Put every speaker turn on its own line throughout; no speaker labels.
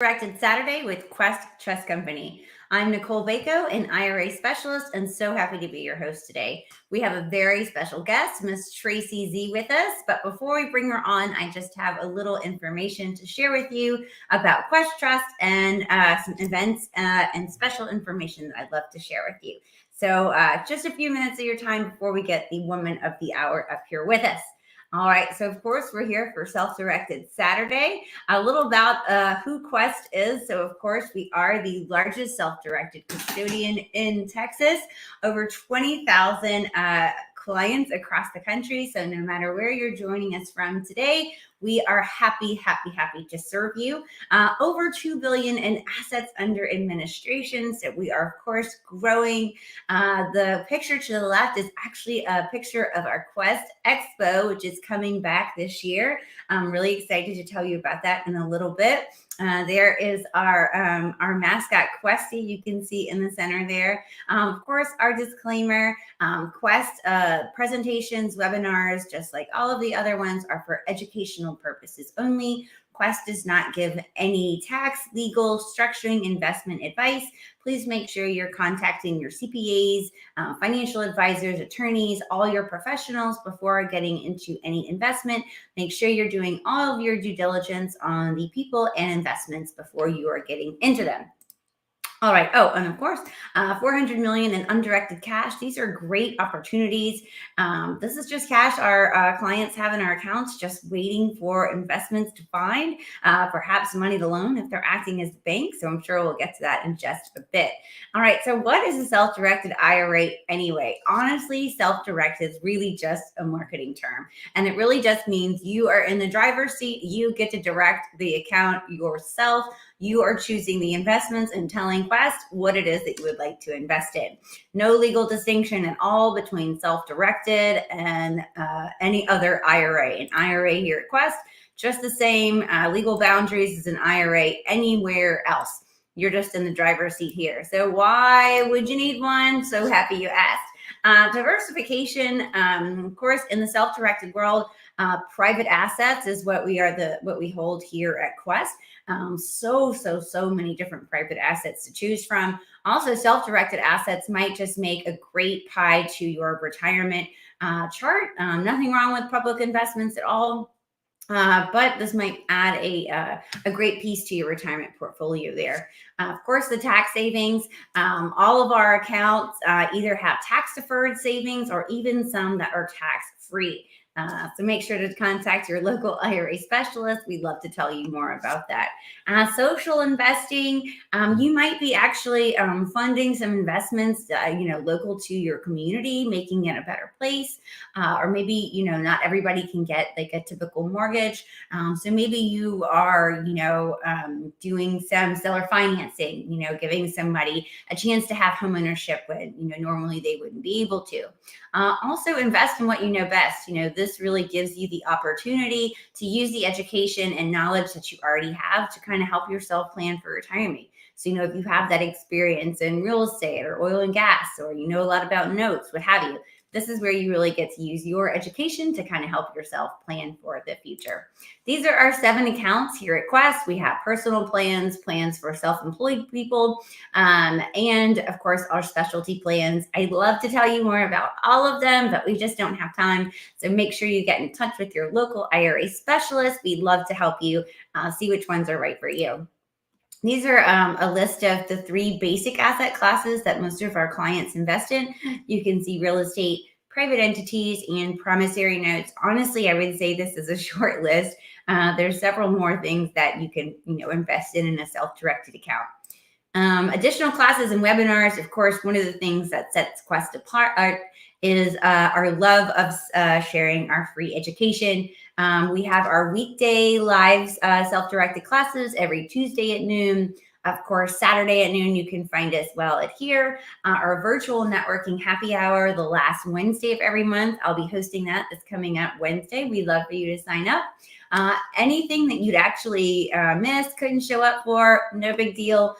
Directed Saturday with Quest Trust Company. I'm Nicole Bako, an IRA specialist, and so happy to be your host today. We have a very special guest, Miss Tracey Z, with us. But before we bring her on, I just have a little information to share with you about Quest Trust and some events and special information that I'd love to share with you. So just a few minutes of your time before we get the woman of the hour up here with us. All right, so of course we're here for Self-Directed Saturday. A little about who Quest is. So of course we are the largest self-directed custodian in Texas, over 20,000 clients across the country. So no matter where you're joining us from today, we are happy to serve you. Over $2 billion in assets under administration. So we are, of course, growing. The picture to the left is actually a picture of our Quest Expo, which is coming back this year. I'm really excited to tell you about that in a little bit. There is our mascot Questy, you can see in the center there. Of course, our disclaimer, Quest presentations, webinars, just like all of the other ones, are for educational purposes only. Quest does not give any tax, legal, structuring, investment advice. Please make sure you're contacting your CPAs, financial advisors, attorneys, all your professionals before getting into any investment. Make sure you're doing all of your due diligence on the people and investments before you are getting into them. All right. Oh, and of course, 400 million in undirected cash. These are great opportunities. This is just cash our clients have in our accounts, just waiting for investments to find, perhaps money to loan if they're acting as a bank. So I'm sure we'll get to that in just a bit. All right. So what is a self-directed IRA anyway? Honestly, self-directed is really just a marketing term. And it really just means you are in the driver's seat. You get to direct the account yourself. You are choosing the investments and telling Quest what it is that you would like to invest in. No legal distinction at all between self-directed and any other IRA. An IRA here at Quest, just the same legal boundaries as an IRA anywhere else. You're just in the driver's seat here. So why would you need one? So happy you asked. Diversification, of course, in the self-directed world, private assets is what we hold here at Quest. So many different private assets to choose from. Also, self-directed assets might just make a great pie to your retirement chart. Nothing wrong with public investments at all. But this might add a great piece to your retirement portfolio there. Of course, the tax savings, all of our accounts either have tax deferred savings or even some that are tax free. So make sure to contact your local IRA specialist. We'd love to tell you more about that. Social investing, you might be actually funding some investments, local to your community, making it a better place. Or maybe, not everybody can get like a typical mortgage. So maybe you are, doing some seller financing, giving somebody a chance to have home ownership when, normally they wouldn't be able to. Also invest in what you know best. This really gives you the opportunity to use the education and knowledge that you already have to kind of help yourself plan for retirement. So, if you have that experience in real estate or oil and gas, or a lot about notes, what have you, this is where you really get to use your education to kind of help yourself plan for the future. These are our 7 accounts here at Quest. We have personal plans for self-employed people, and of course, our specialty plans. I'd love to tell you more about all of them, but we just don't have time. So make sure you get in touch with your local IRA specialist. We'd love to help you see which ones are right for you. These are a list of the 3 basic asset classes that most of our clients invest in. You can see real estate, private entities, and promissory notes. Honestly, I would say this is a short list. There's several more things that you can, invest in a self-directed account. Additional classes and webinars. Of course, one of the things that sets Quest apart is our love of sharing our free education. We have our weekday live self-directed classes every Tuesday at noon. Of course, Saturday at noon, you can find us well at here. Our virtual networking happy hour, the last Wednesday of every month. I'll be hosting that. That's coming up Wednesday. We'd love for you to sign up. Anything that you'd actually miss, couldn't show up for, no big deal.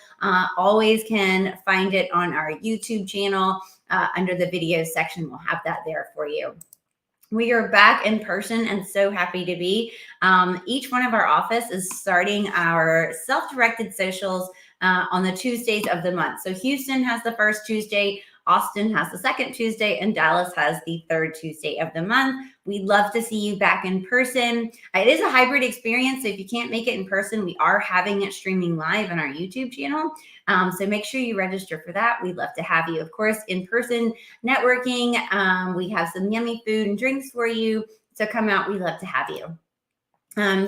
Always can find it on our YouTube channel under the video section. We'll have that there for you. We are back in person and so happy to be. Each one of our office is starting our self-directed socials on the Tuesdays of the month. So Houston has the first Tuesday, Austin has the second Tuesday, and Dallas has the third Tuesday of the month. We'd love to see you back in person. It is a hybrid experience, so if you can't make it in person, we are having it streaming live on our YouTube channel. So make sure you register for that. We'd love to have you. Of course, in person networking. We have some yummy food and drinks for you. So come out. We'd love to have you.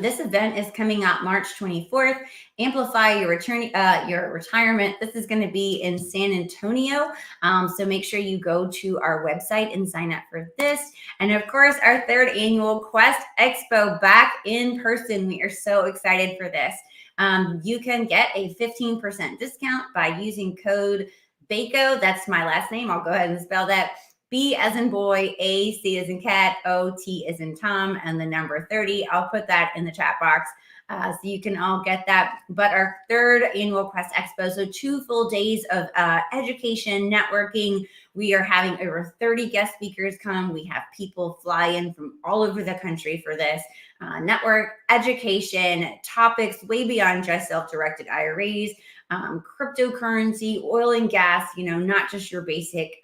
This event is coming up March 24th. Amplify your retirement. This is going to be in San Antonio. So make sure you go to our website and sign up for this. And of course, our third annual Quest Expo back in person. We are so excited for this. You can get a 15% discount by using code BACO. That's my last name. I'll go ahead and spell that. B as in boy, A, C as in cat, O, T as in Tom, and the number 30. I'll put that in the chat box so you can all get that. But our third annual Quest Expo, so 2 full days of education, networking. We are having over 30 guest speakers come. We have people fly in from all over the country for this. Network, education, topics way beyond just self-directed IRAs, cryptocurrency, oil and gas, not just your basic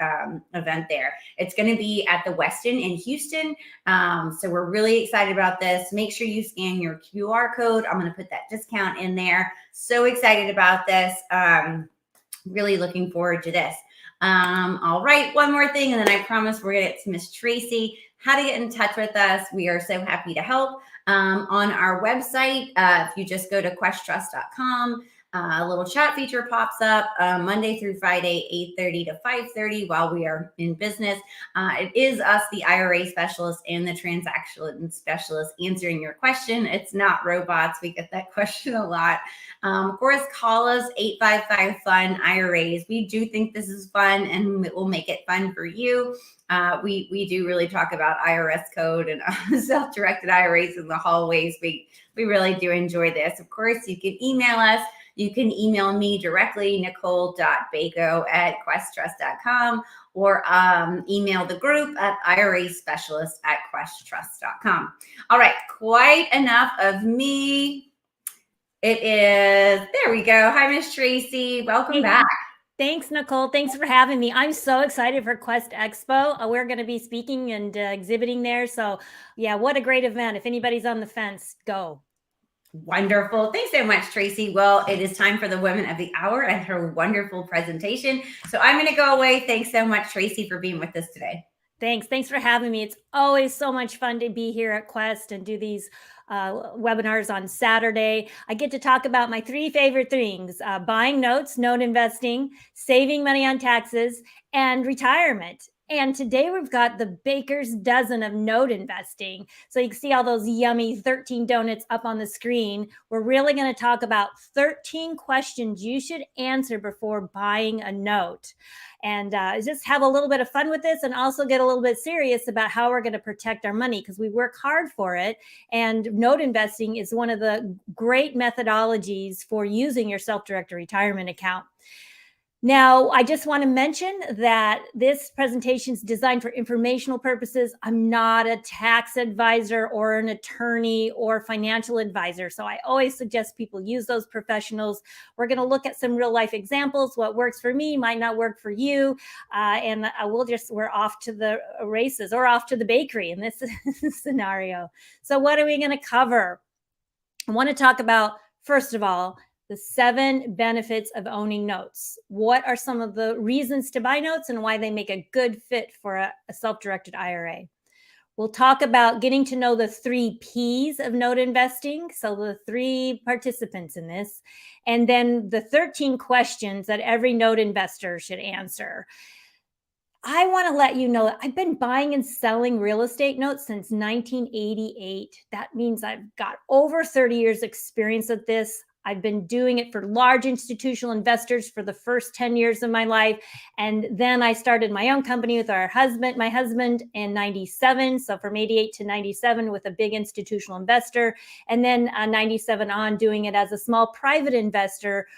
event there. It's going to be at the Westin in Houston. So we're really excited about this. Make sure you scan your QR code. I'm going to put that discount in there. So excited about this. Really looking forward to this. All right, one more thing, and then I promise we're going to get to Miss Tracey. How to get in touch with us. We are so happy to help. On our website, if you just go to questtrust.com, a little chat feature pops up Monday through Friday, 8:30 to 5:30 while we are in business. It is us, the IRA specialist and the transaction specialist, answering your question. It's not robots. We get that question a lot. Of course, call us 855-FUN-IRAs. We do think this is fun, and it will make it fun for you. We do really talk about IRS code and self-directed IRAs in the hallways. We really do enjoy this. Of course, you can email us. You can email me directly, nicole.baco@questtrust.com, or email the group at IRAspecialist@questtrust.com. All right, quite enough of me. It is, there we go. Hi, Miss Tracey. Welcome back.
Thanks, Nicole. Thanks for having me. I'm so excited for Quest Expo. We're going to be speaking and exhibiting there. So yeah, what a great event. If anybody's on the fence, go.
Wonderful. Thanks so much, Tracey. Well, it is time for the Women of the Hour and her wonderful presentation. So I'm going to go away. Thanks so much, Tracey, for being with us today.
Thanks for having me. It's always so much fun to be here at Quest and do these webinars on Saturday. I get to talk about my 3 favorite things: buying notes, note investing, saving money on taxes, and retirement. And today we've got the baker's dozen of note investing. So you can see all those yummy 13 donuts up on the screen. We're really going to talk about 13 questions you should answer before buying a note. And just have a little bit of fun with this, and also get a little bit serious about how we're going to protect our money, because we work hard for it. And note investing is one of the great methodologies for using your self-directed retirement account. Now, I just want to mention that this presentation is designed for informational purposes. I'm not a tax advisor or an attorney or financial advisor, so I always suggest people use those professionals. We're going to look at some real life examples. What works for me might not work for you, and we're off to the races, or off to the bakery in this scenario. So what are we going to cover? I want to talk about, first of all, the 7 benefits of owning notes. What are some of the reasons to buy notes and why they make a good fit for a self-directed IRA? We'll talk about getting to know the 3 Ps of note investing, so the 3 participants in this, and then the 13 questions that every note investor should answer. I want to let you know that I've been buying and selling real estate notes since 1988. That means I've got over 30 years experience at this. I've been doing it for large institutional investors for the first 10 years of my life. And then I started my own company with my husband in 97. So from 88 to 97 with a big institutional investor. And then 97 on, doing it as a small private investor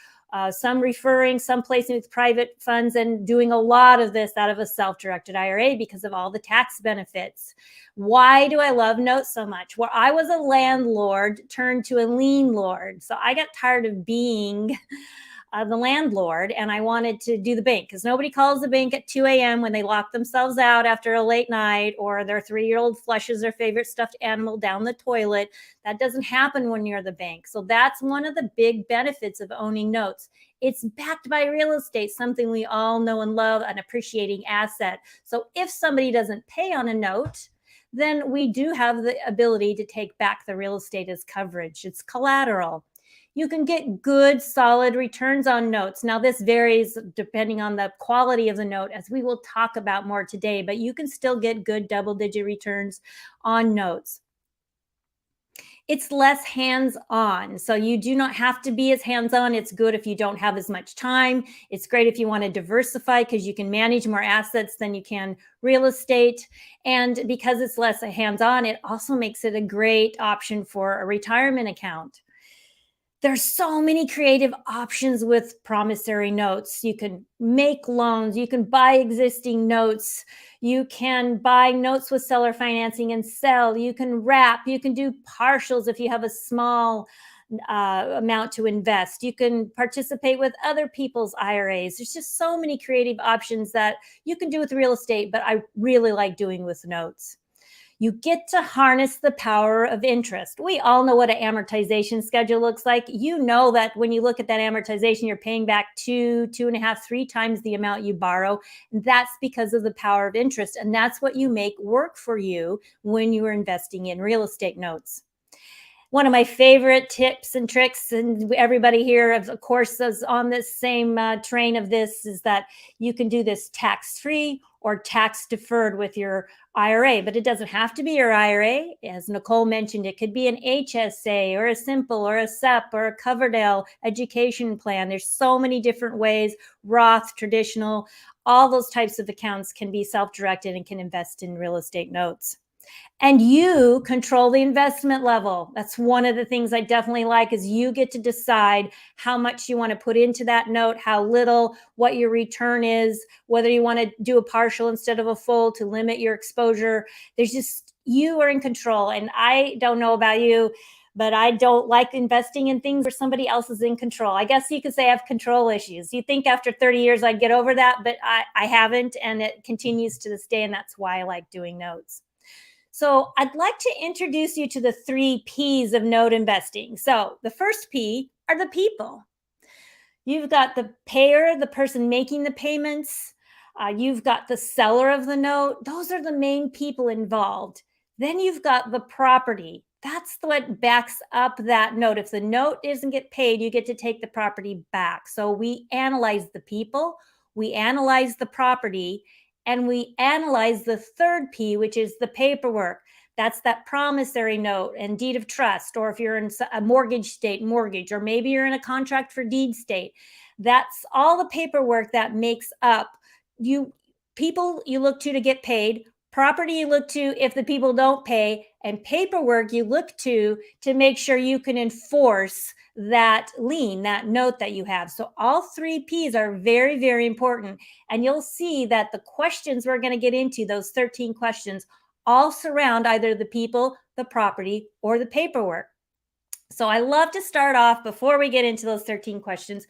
some referring, some placing with private funds, and doing a lot of this out of a self-directed IRA because of all the tax benefits. Why do I love notes so much? Well, I was a landlord turned to a lien lord. So I got tired of being the landlord, and I wanted to do the bank because nobody calls the bank at 2 a.m. when they lock themselves out after a late night or their 3-year-old flushes their favorite stuffed animal down the toilet. That doesn't happen when you're the bank. So that's one of the big benefits of owning notes. It's backed by real estate, something we all know and love, an appreciating asset. So if somebody doesn't pay on a note, then we do have the ability to take back the real estate as coverage. It's collateral. You can get good, solid returns on notes. Now, this varies depending on the quality of the note, as we will talk about more today, but you can still get good double-digit returns on notes. It's less hands-on. So you do not have to be as hands-on. It's good if you don't have as much time. It's great if you want to diversify because you can manage more assets than you can real estate. And because it's less hands-on, it also makes it a great option for a retirement account. There's so many creative options with promissory notes. You can make loans, you can buy existing notes, you can buy notes with seller financing and sell, you can wrap, you can do partials if you have a small amount to invest. You can participate with other people's IRAs. There's just so many creative options that you can do with real estate, but I really like doing with notes. You get to harness the power of interest. We all know what an amortization schedule looks like. You know that when you look at that amortization, you're paying back 2.5, 3 times the amount you borrow. And that's because of the power of interest. And that's what you make work for you when you are investing in real estate notes. One of my favorite tips and tricks, and everybody here, of course, is on this same train of this, is that you can do this tax-free or tax-deferred with your IRA, but it doesn't have to be your IRA. As Nicole mentioned, it could be an HSA or a simple or a SEP or a Coverdell education plan. There's so many different ways, Roth, traditional, all those types of accounts can be self-directed and can invest in real estate notes. And you control the investment level. That's one of the things I definitely like, is you get to decide how much you want to put into that note, how little, what your return is, whether you want to do a partial instead of a full to limit your exposure. There's just, you are in control. And I don't know about you, but I don't like investing in things where somebody else is in control. I guess you could say I have control issues. You think after 30 years I'd get over that, but I haven't, and it continues to this day, and that's why I like doing notes. So I'd like to introduce you to the 3 P's of note investing. So the first P are the people. You've got the payer, the person making the payments. You've got the seller of the note. Those are the main people involved. Then you've got the property. That's what backs up that note. If the note doesn't get paid, you get to take the property back. So we analyze the people, we analyze the property, and we analyze the third P, which is the paperwork. That's that promissory note and deed of trust, or if you're in a mortgage state, mortgage, or maybe you're in a contract for deed state. That's all the paperwork that makes up you. People you look to get paid, property you look to if the people don't pay, and paperwork you look to make sure you can enforce that lien, that note that you have. So all 3 P's are very, very important. And you'll see that the questions we're going to get into, those 13 questions, all surround either the people, the property, or the paperwork. So I love to start off, before we get into those 13 questions,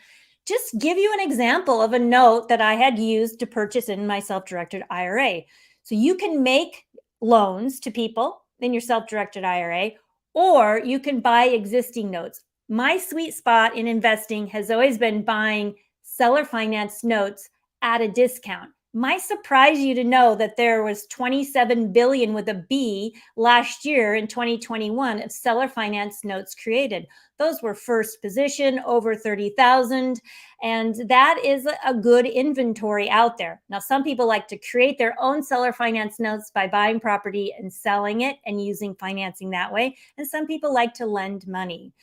just give you an example of a note that I had used to purchase in my self-directed IRA. So you can make loans to people in your self-directed IRA, or you can buy existing notes. My sweet spot in investing has always been buying seller finance notes at a discount. Might surprise you to know that there was 27 billion with a B last year in 2021 of seller finance notes created. Those were first position, over 30,000. And that is a good inventory out there. Now, some people like to create their own seller finance notes by buying property and selling it and using financing that way. And some people like to lend money.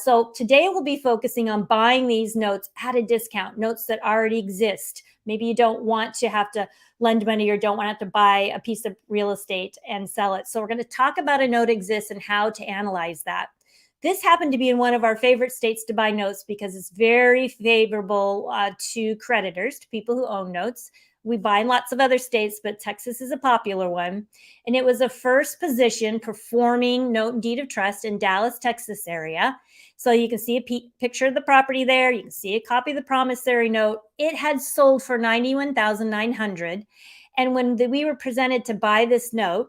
So today we'll be focusing on buying these notes at a discount, notes that already exist. Maybe you don't want to have to lend money or don't want to have to buy a piece of real estate and sell it. So we're going to talk about a note exists and how to analyze that. This happened to be in one of our favorite states to buy notes because it's very favorable to creditors, to people who own notes. We buy in lots of other states, but Texas is a popular one. And it was a first position performing note and deed of trust in Dallas, Texas area. So you can see a picture of the property there. You can see a copy of the promissory note. It had sold for $91,900. And when we were presented to buy this note,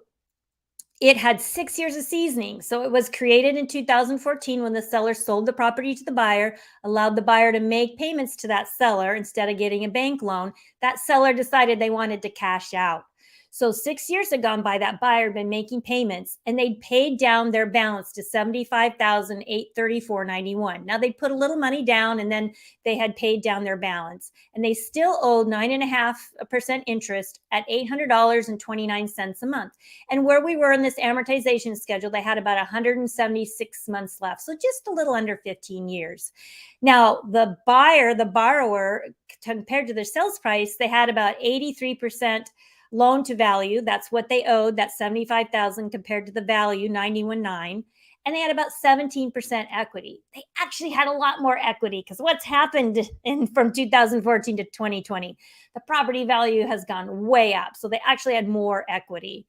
it had 6 years of seasoning. So it was created in 2014 when the seller sold the property to the buyer, allowed the buyer to make payments to that seller instead of getting a bank loan. That seller decided they wanted to cash out. So 6 years had gone by, that buyer had been making payments, and they'd paid down their balance to $75,834.91. Now they put a little money down, and then they had paid down their balance, and they still owed 9.5% interest at $800.29 a month. And where we were in this amortization schedule, they had about 176 months left. So just a little under 15 years. Now, the borrower, compared to their sales price, they had about 83% loan to value. That's what they owed, that $75,000 compared to the value, $91,900. And they had about 17% equity. They actually had a lot more equity because what's happened from 2014 to 2020, the property value has gone way up. So they actually had more equity.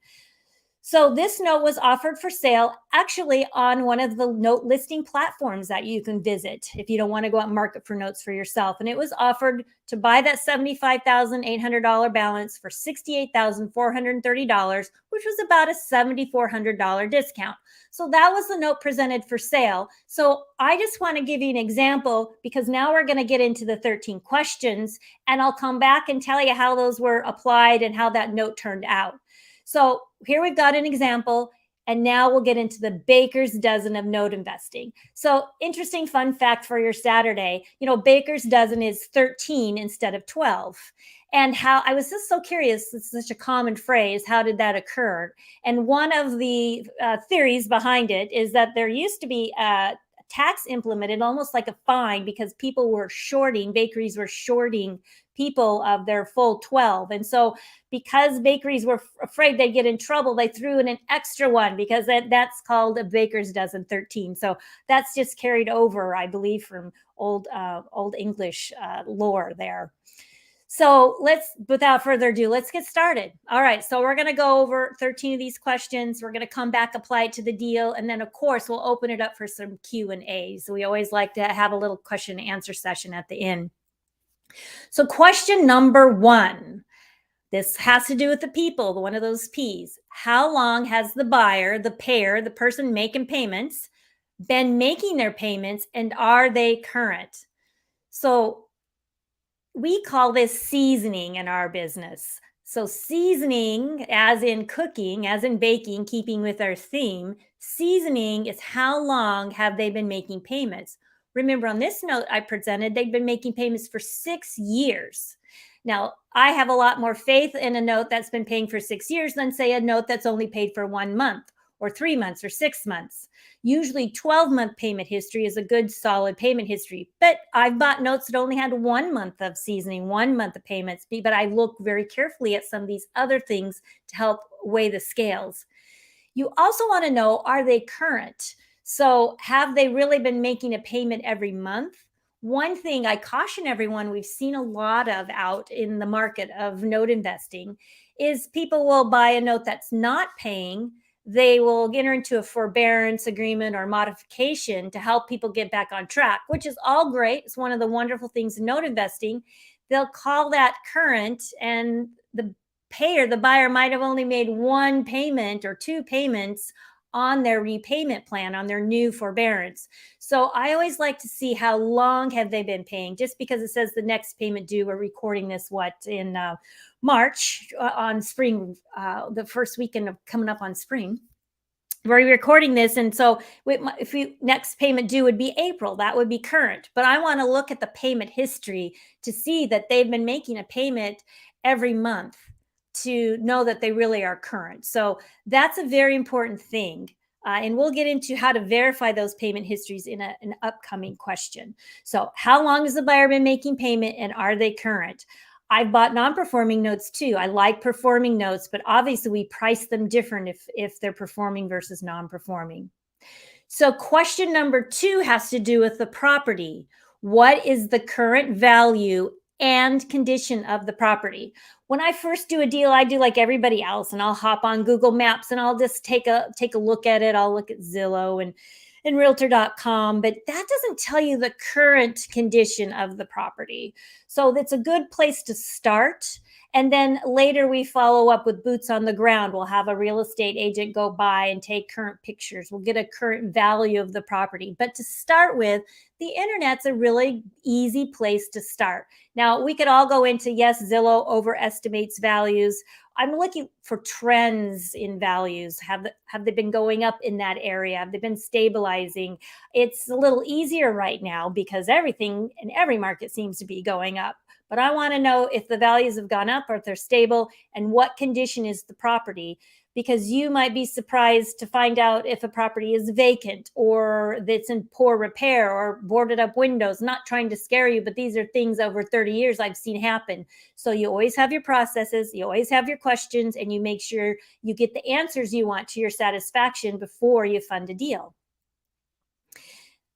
So this note was offered for sale actually on one of the note listing platforms that you can visit if you don't want to go out and market for notes for yourself. And it was offered to buy that $75,800 balance for $68,430, which was about a $7,400 discount. So that was the note presented for sale. So I just want to give you an example because now we're going to get into the 13 questions, and I'll come back and tell you how those were applied and how that note turned out. So here we've got an example, and now we'll get into the baker's dozen of note investing. So interesting fun fact for your Saturday, baker's dozen is 13 instead of 12. And how I was just so curious, it's such a common phrase, how did that occur? And one of the theories behind it is that there used to be a tax implemented, almost like a fine, because bakeries were shorting people of their full 12. And so because bakeries were afraid they'd get in trouble, they threw in an extra one because that's called a baker's dozen 13. So that's just carried over, I believe, from old English lore there. So without further ado, let's get started. All right, so we're going to go over 13 of these questions. We're going to come back, apply it to the deal, and then, of course, we'll open it up for some Q&A. So we always like to have a little question and answer session at the end. So question number 1, this has to do with the people, one of those P's. How long has the buyer, the payer, the person making payments, been making their payments, and are they current? So we call this seasoning in our business. So seasoning, as in cooking, as in baking, keeping with our theme, seasoning is how long have they been making payments. Remember, on this note I presented, they've been making payments for 6 years. Now, I have a lot more faith in a note that's been paying for 6 years than, say, a note that's only paid for 1 month or 3 months or 6 months. Usually 12-month payment history is a good, solid payment history. But I've bought notes that only had 1 month of seasoning, 1 month of payments. But I look very carefully at some of these other things to help weigh the scales. You also want to know, are they current? So have they really been making a payment every month? One thing I caution everyone, we've seen a lot of out in the market of note investing, is people will buy a note that's not paying. They will enter into a forbearance agreement or modification to help people get back on track, which is all great. It's one of the wonderful things in note investing. They'll call that current, and the buyer might have only made 1 payment or 2 payments on their repayment plan, on their new forbearance. So I always like to see how long have they been paying. Just because it says the next payment due, we're recording this in March on spring, the first weekend of coming up on spring. We're recording this, and so if next payment due would be April, that would be current. But I want to look at the payment history to see that they've been making a payment every month to know that they really are current. So that's a very important thing. And we'll get into how to verify those payment histories in an upcoming question. So how long has the buyer been making payment, and are they current? I've bought non-performing notes too. I like performing notes, but obviously we price them different if they're performing versus non-performing. So question number 2 has to do with the property. What is the current value and condition of the property? When I first do a deal, I do like everybody else, and I'll hop on Google Maps and I'll just take a look at it. I'll look at Zillow and realtor.com, but that doesn't tell you the current condition of the property. So that's a good place to start. And then later we follow up with boots on the ground. We'll have a real estate agent go by and take current pictures. We'll get a current value of the property. But to start with, the internet's a really easy place to start. Now, we could all go into, yes, Zillow overestimates values. I'm looking for trends in values. Have they been going up in that area? Have they been stabilizing? It's a little easier right now because everything in every market seems to be going up. But I want to know if the values have gone up or if they're stable and what condition is the property, because you might be surprised to find out if a property is vacant or that's in poor repair or boarded up windows. Not trying to scare you, but these are things over 30 years I've seen happen. So you always have your processes, you always have your questions, and you make sure you get the answers you want to your satisfaction before you fund a deal.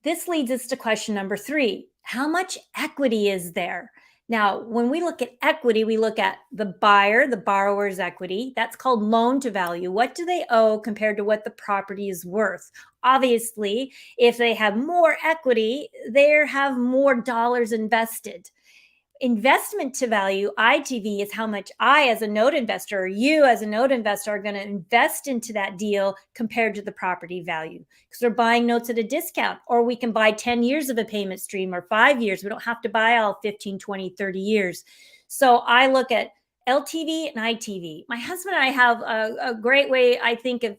This leads us to question number 3. How much equity is there? Now, when we look at equity, we look at the buyer, the borrower's equity. That's called loan to value. What do they owe compared to what the property is worth? Obviously, if they have more equity, they have more dollars invested. Investment to value, ITV, is how much I, as a note investor, or you as a note investor, are going to invest into that deal compared to the property value, because we're buying notes at a discount, or we can buy 10 years of a payment stream or 5 years. We don't have to buy all 15, 20, 30 years. So I look at LTV and ITV. My husband and I have a great way, I think, of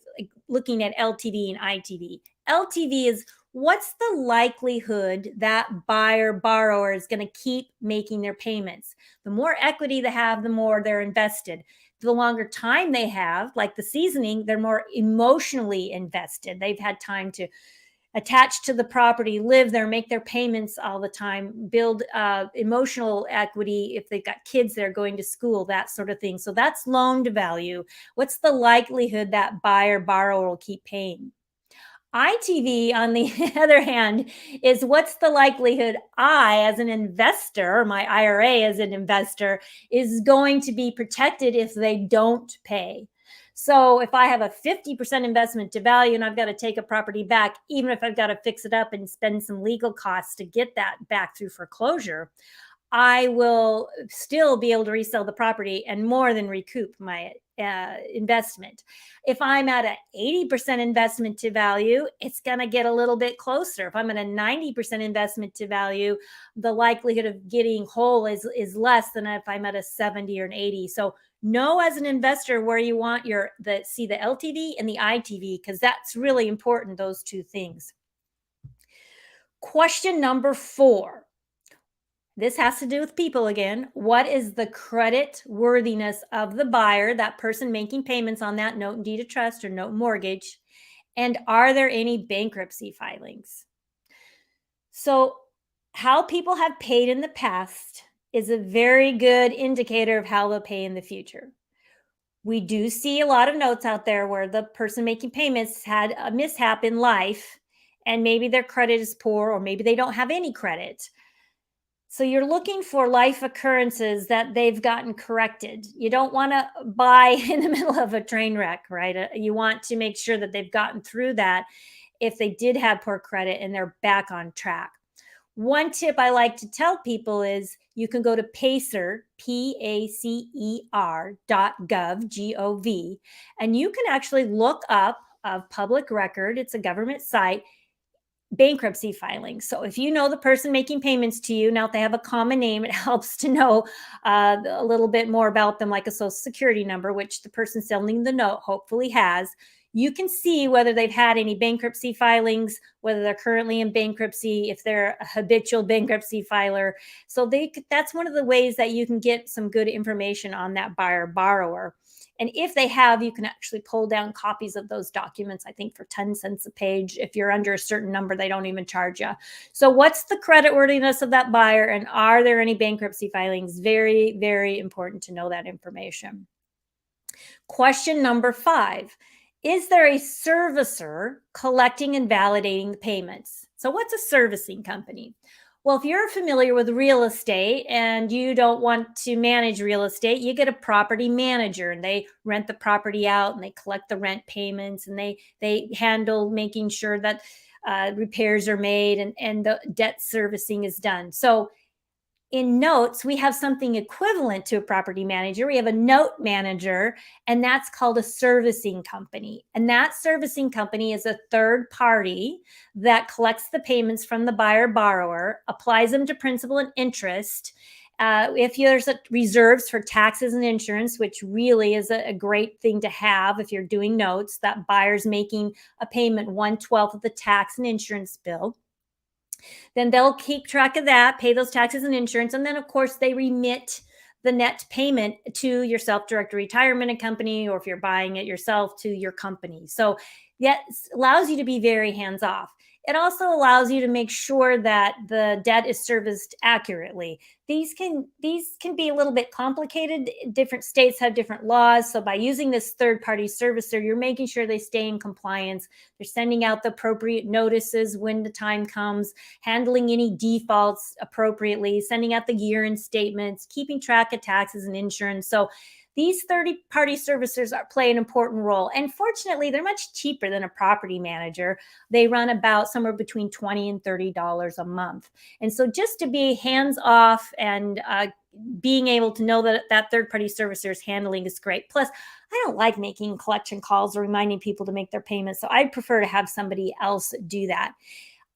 looking at LTV and ITV. LTV is what's the likelihood that buyer borrower is going to keep making their payments. The more equity they have, the more they're invested. The longer time they have, like the seasoning, they're more emotionally invested. They've had time to attach to the property, live there, make their payments all the time, build emotional equity if they've got kids that are going to school, that sort of thing. So that's loan to value. What's the likelihood that buyer borrower will keep paying? ITV, on the other hand, is what's the likelihood I, as an investor, or my IRA as an investor, is going to be protected if they don't pay. So if I have a 50% investment to value and I've got to take a property back, even if I've got to fix it up and spend some legal costs to get that back through foreclosure, I will still be able to resell the property and more than recoup my investment. If I'm at an 80% investment to value, it's going to get a little bit closer. If I'm at a 90% investment to value, the likelihood of getting whole is less than if I'm at a 70 or an 80. So know as an investor where you want the LTV and the ITV, because that's really important, those two things. Question number 4. This has to do with people again. What is the credit worthiness of the buyer, that person making payments on that note and deed of trust or note mortgage? And are there any bankruptcy filings? So how people have paid in the past is a very good indicator of how they'll pay in the future. We do see a lot of notes out there where the person making payments had a mishap in life and maybe their credit is poor, or maybe they don't have any credit. So you're looking for life occurrences that they've gotten corrected. You don't want to buy in the middle of a train wreck, right? You want to make sure that they've gotten through that if they did have poor credit and they're back on track. One tip I like to tell people is you can go to Pacer, PACER.gov, G-O-V, and you can actually look up of public record. It's a government site, bankruptcy filing. So if you know the person making payments to you, now if they have a common name, it helps to know a little bit more about them, like a social security number, which the person selling the note hopefully has. You can see whether they've had any bankruptcy filings, whether they're currently in bankruptcy, if they're a habitual bankruptcy filer. So that's one of the ways that you can get some good information on that buyer borrower. And if they have, you can actually pull down copies of those documents, I think for 10 cents a page. If you're under a certain number, they don't even charge you. So what's the creditworthiness of that buyer, and are there any bankruptcy filings? Very, very important to know that information. Question number 5. Is there a servicer collecting and validating the payments? So what's a servicing company? Well, if you're familiar with real estate and you don't want to manage real estate, you get a property manager and they rent the property out and they collect the rent payments and they handle making sure that repairs are made and the debt servicing is done. So in notes, we have something equivalent to a property manager. We have a note manager, and that's called a servicing company. And that servicing company is a third party that collects the payments from the buyer borrower, applies them to principal and interest. If there's reserves for taxes and insurance, which really is a great thing to have if you're doing notes, that buyer's making a payment 1/12 of the tax and insurance bill, then they'll keep track of that, pay those taxes and insurance. And then, of course, they remit the net payment to your self-directed retirement company, or if you're buying it yourself, to your company. So that allows you to be very hands off. It also allows you to make sure that the debt is serviced accurately. These can be a little bit complicated. Different states have different laws. So by using this third-party servicer, you're making sure they stay in compliance. They're sending out the appropriate notices when the time comes, handling any defaults appropriately, sending out the year-end statements, keeping track of taxes and insurance. So these third-party servicers play an important role. And fortunately, they're much cheaper than a property manager. They run about somewhere between $20 and $30 a month. And so just to be hands-off and being able to know that that third-party servicer is handling is great. Plus, I don't like making collection calls or reminding people to make their payments. So I prefer to have somebody else do that.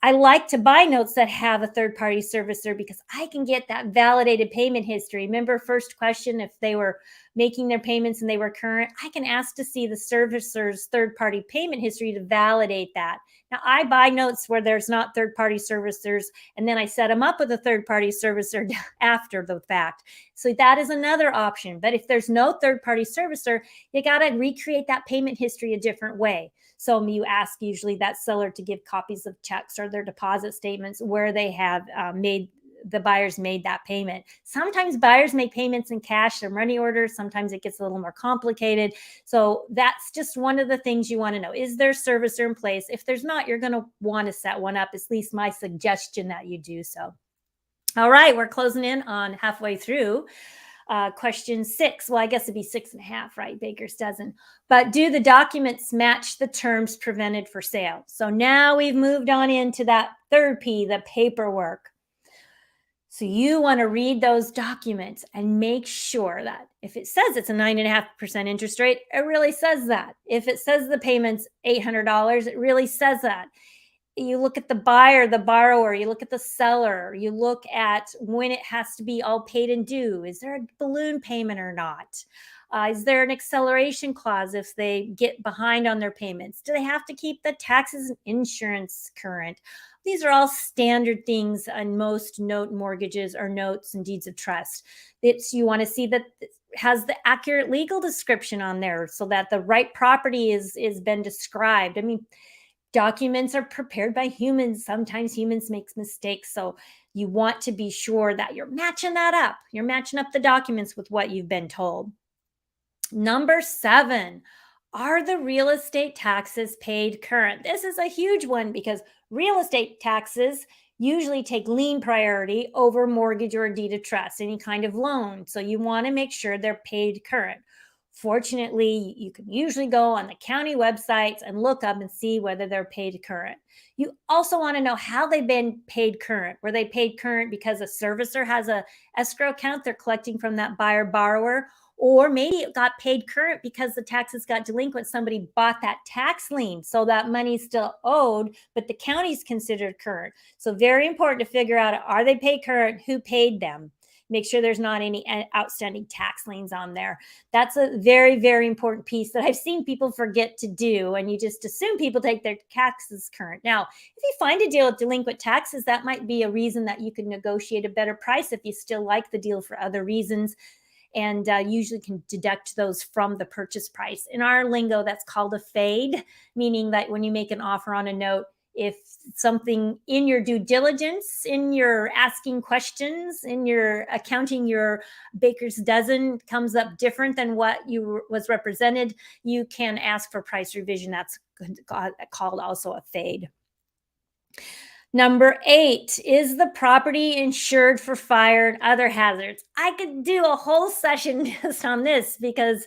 I like to buy notes that have a third-party servicer because I can get that validated payment history. Remember, first question, if they were making their payments and they were current, I can ask to see the servicer's third-party payment history to validate that. Now, I buy notes where there's not third-party servicers, and then I set them up with a third-party servicer after the fact. So that is another option. But if there's no third-party servicer, you got to recreate that payment history a different way. So you ask usually that seller to give copies of checks or their deposit statements where they have the buyers made that payment. Sometimes buyers make payments in cash or money orders. Sometimes it gets a little more complicated. So that's just one of the things you want to know. Is there a servicer in place? If there's not, you're going to want to set one up. It's at least my suggestion that you do so. All right, we're closing in on halfway through. Question 6. Well, I guess it'd be 6.5, right? Baker's dozen. But do the documents match the terms presented for sale? So now we've moved on into that third P, the paperwork. So you want to read those documents and make sure that if it says it's a 9.5% interest rate, it really says that. If it says the payment's $800, it really says that. You look at the buyer, the borrower, you look at the seller, you look at when it has to be all paid and due. Is there a balloon payment or not? Is there an acceleration clause if they get behind on their payments? Do they have to keep the taxes and insurance current? These are all standard things on most note mortgages or notes and deeds of trust. You want to see that it has the accurate legal description on there so that the right property is been described. I mean, documents are prepared by humans. Sometimes humans make mistakes. So you want to be sure that you're matching that up. You're matching up the documents with what you've been told. Number 7, are the real estate taxes paid current? This is a huge one because real estate taxes usually take lien priority over mortgage or a deed of trust, any kind of loan. So you want to make sure they're paid current. Fortunately, you can usually go on the county websites and look up and see whether they're paid current. You also want to know how they've been paid current. Were they paid current because a servicer has a escrow account they're collecting from that buyer borrower? Or maybe it got paid current because the taxes got delinquent. Somebody bought that tax lien, so that money's still owed, but the county's considered current. So very important to figure out, are they paid current? Who paid them? Make sure there's not any outstanding tax liens on there. That's a very, very important piece that I've seen people forget to do. And you just assume people take their taxes current. Now, if you find a deal with delinquent taxes, that might be a reason that you could negotiate a better price if you still like the deal for other reasons. And usually can deduct those from the purchase price. In our lingo, that's called a fade, meaning that when you make an offer on a note, If something in your due diligence, in your asking questions, in your accounting, your baker's dozen comes up different than what was represented, you can ask for price revision. That's called also a fade. Number 8, is the property insured for fire and other hazards? I could do a whole session just on this, because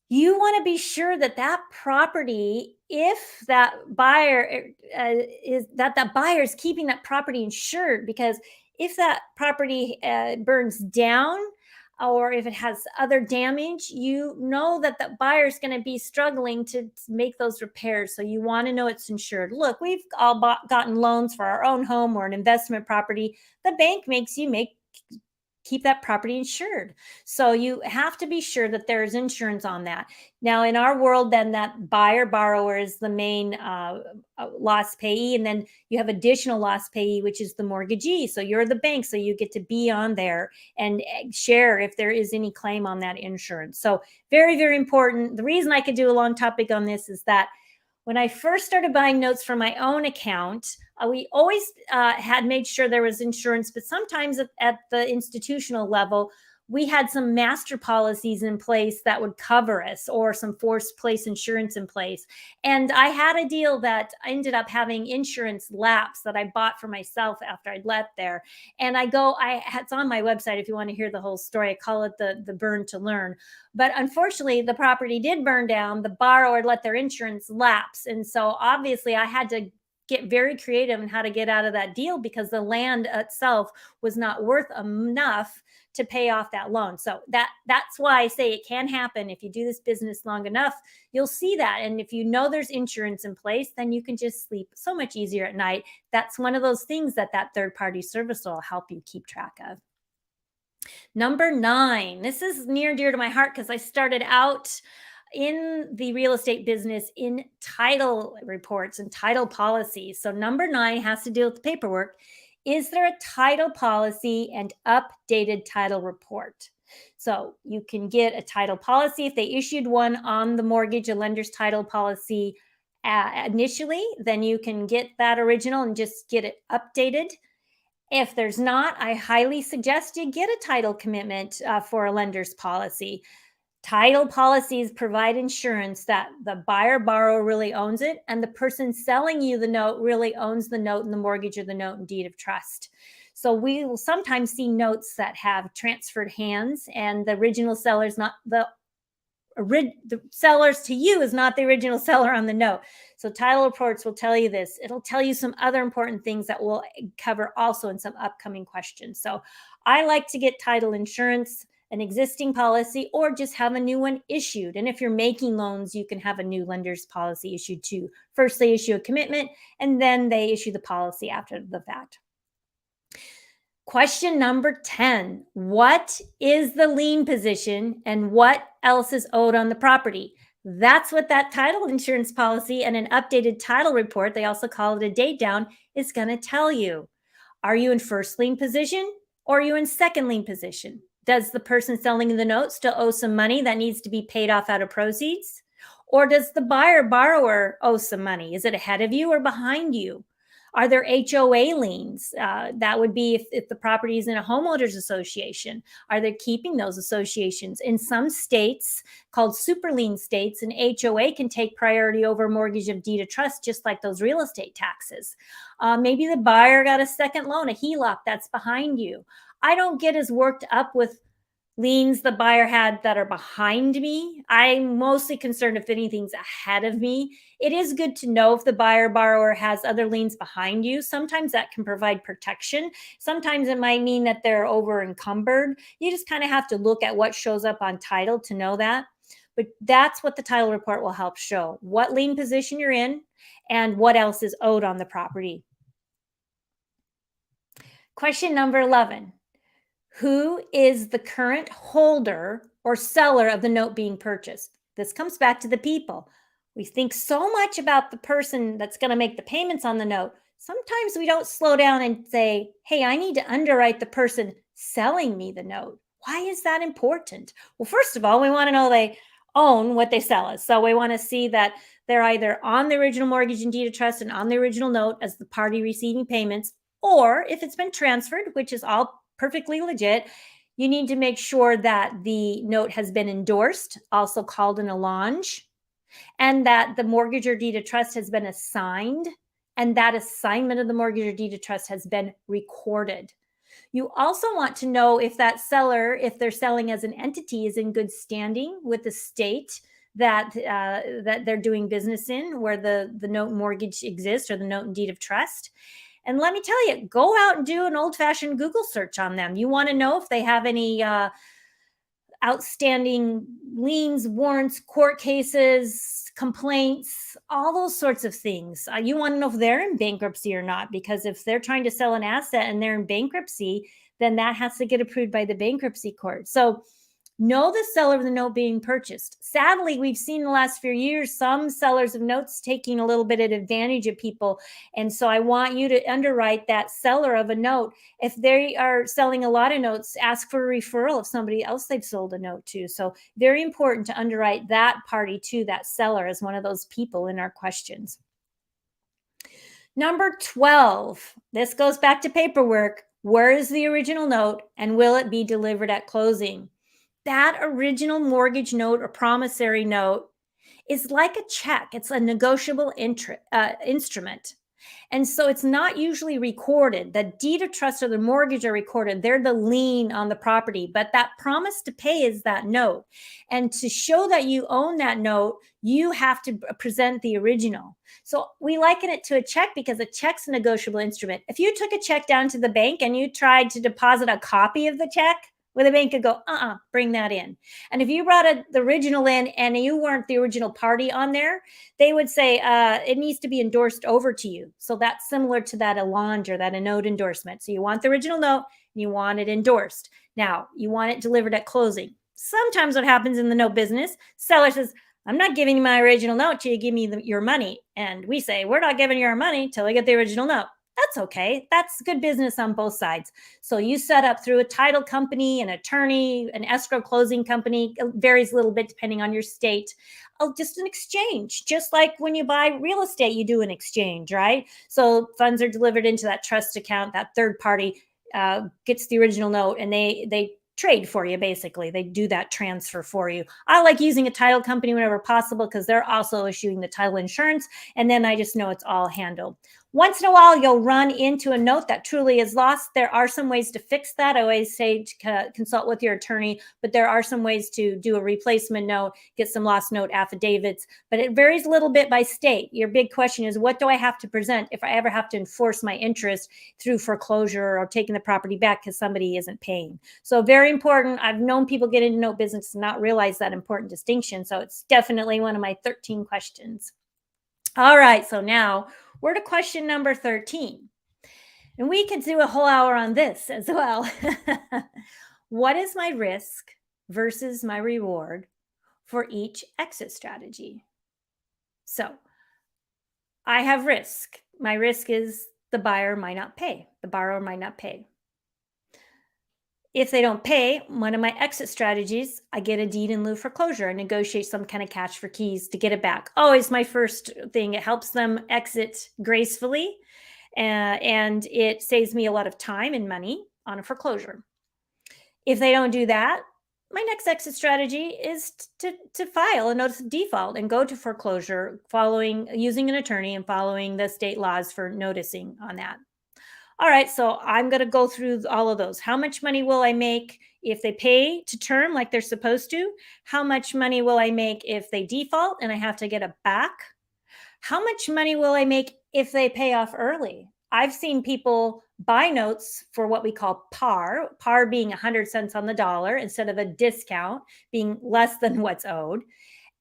you want to be sure that that property, if that buyer that buyer is keeping that property insured, because if that property burns down, or if it has other damage, you know that the buyer is going to be struggling to make those repairs. So you want to know it's insured. Look, we've all gotten loans for our own home or an investment property. The bank makes you keep that property insured. So you have to be sure that there is insurance on that. Now, in our world, then that buyer borrower is the main loss payee. And then you have additional loss payee, which is the mortgagee. So you're the bank. So you get to be on there and share if there is any claim on that insurance. So very, very important. The reason I could do a long topic on this is that when I first started buying notes for my own account, we always had made sure there was insurance, but sometimes at the institutional level, we had some master policies in place that would cover us, or some forced place insurance in place. And I had a deal that I ended up having insurance lapse that I bought for myself after I'd left there. And it's on my website if you want to hear the whole story. I call it the burn to learn. But unfortunately, the property did burn down. The borrower let their insurance lapse. And so obviously I had to get very creative in how to get out of that deal, because the land itself was not worth enough to pay off that loan. So that's why I say it can happen. If you do this business long enough, you'll see that. And if you know there's insurance in place, then you can just sleep so much easier at night. That's one of those things that third-party service will help you keep track of. Number 9, this is near and dear to my heart, because I started out in the real estate business in title reports and title policies. So number 9 has to deal with the paperwork. Is there a title policy and updated title report? So you can get a title policy if they issued one on the mortgage, a lender's title policy initially, then you can get that original and just get it updated. If there's not, I highly suggest you get a title commitment for a lender's policy. Title policies provide insurance that the buyer-borrower really owns it, and the person selling you the note really owns the note and the mortgage, or the note and deed of trust. So we will sometimes see notes that have transferred hands, and the original seller is not the sellers to you is not the original seller on the note. So title reports will tell you this. It'll tell you some other important things that we'll cover also in some upcoming questions. So I like to get title insurance, an existing policy, or just have a new one issued. And if you're making loans, you can have a new lender's policy issued too. First, they issue a commitment, and then they issue the policy after the fact. Question number 10, what is the lien position and what else is owed on the property? That's what that title insurance policy and an updated title report, they also call it a date down, is going to tell you. Are you in first lien position, or are you in second lien position? Does the person selling the note still owe some money that needs to be paid off out of proceeds? Or does the buyer-borrower owe some money? Is it ahead of you or behind you? Are there HOA liens? That would be if the property is in a homeowners association. Are they keeping those associations? In some states, called super lien states, an HOA can take priority over mortgage of deed of trust, just like those real estate taxes. Maybe the buyer got a second loan, a HELOC, that's behind you. I don't get as worked up with liens the buyer had that are behind me. I'm mostly concerned if anything's ahead of me. It is good to know if the buyer-borrower has other liens behind you. Sometimes that can provide protection. Sometimes it might mean that they're over encumbered. You just kind of have to look at what shows up on title to know that. But that's what the title report will help show. What lien position you're in and what else is owed on the property. Question number 11. Who is the current holder or seller of the note being purchased? This comes back to the people. We think so much about the person that's going to make the payments on the note. Sometimes we don't slow down and say, hey, I need to underwrite the person selling me the note. Why is that important? Well, first of all, we want to know they own what they sell us. So we want to see that They're either on the original mortgage and deed of trust and on the original note as the party receiving payments, or if it's been transferred, which is all perfectly legit, you need to make sure that the note has been endorsed, also called an allonge, and that the mortgage or deed of trust has been assigned, and that assignment of the mortgage or deed of trust has been recorded. You also want to know if that seller, if they're selling as an entity, is in good standing with the state that they're doing business in, where the note mortgage exists or the note and deed of trust. And let me tell you, go out and do an old-fashioned Google search on them. You want to know if they have any outstanding liens, warrants, court cases, complaints, all those sorts of things. You want to know if they're in bankruptcy or not, because if they're trying to sell an asset and they're in bankruptcy, then that has to get approved by the bankruptcy court. So know the seller of the note being purchased. Sadly, we've seen in the last few years some sellers of notes taking a little bit of advantage of people. And so I want you to underwrite that seller of a note. If they are selling a lot of notes, ask for a referral of somebody else they've sold a note to. So very important to underwrite that party to that seller as one of those people in our questions. Number 12, this goes back to paperwork. Where is the original note and will it be delivered at closing? That original mortgage note or promissory note is like a check. It's a negotiable instrument. And so it's not usually recorded. The deed of trust or the mortgage are recorded. They're the lien on the property, but that promise to pay is that note. And to show that you own that note, you have to present the original. So we liken it to a check because a check's a negotiable instrument. If you took a check down to the bank and you tried to deposit a copy of the check, well, the bank could go, bring that in. And if you brought the original in and you weren't the original party on there, they would say it needs to be endorsed over to you. So that's similar to that allonge or that a note endorsement. So you want the original note and you want it endorsed. Now, you want it delivered at closing. Sometimes what happens in the note business, seller says, I'm not giving you my original note till you give me your money. And we say, we're not giving you our money till we get the original note. That's okay. That's good business on both sides. So you set up through a title company, an attorney, an escrow closing company. It varies a little bit depending on your state. Just an exchange. Just like when you buy real estate, you do an exchange, right? So funds are delivered into that trust account. That third party gets the original note and they trade for you, basically. They do that transfer for you. I like using a title company whenever possible because they're also issuing the title insurance. And then I just know it's all handled. Once in a while, you'll run into a note that truly is lost. There are some ways to fix that. I always say to consult with your attorney, but there are some ways to do a replacement note, get some lost note affidavits, but it varies a little bit by state. Your big question is, what do I have to present if I ever have to enforce my interest through foreclosure or taking the property back because somebody isn't paying? So very important. I've known people get into note business and not realize that important distinction. So it's definitely one of my 13 questions. All right, so now we're to question number 13. And we could do a whole hour on this as well. What is my risk versus my reward for each exit strategy? So I have risk. My risk is the buyer might not pay. The borrower might not pay. If they don't pay, one of my exit strategies, I get a deed in lieu foreclosure and negotiate some kind of cash for keys to get it back. Always my first thing. It helps them exit gracefully, and it saves me a lot of time and money on a foreclosure. If they don't do that, my next exit strategy is to file a notice of default and go to foreclosure, using an attorney and following the state laws for noticing on that. All right, so I'm going to go through all of those. How much money will I make if they pay to term like they're supposed to? How much money will I make if they default and I have to get it back? How much money will I make if they pay off early? I've seen people buy notes for what we call par being 100 cents on the dollar instead of a discount being less than what's owed.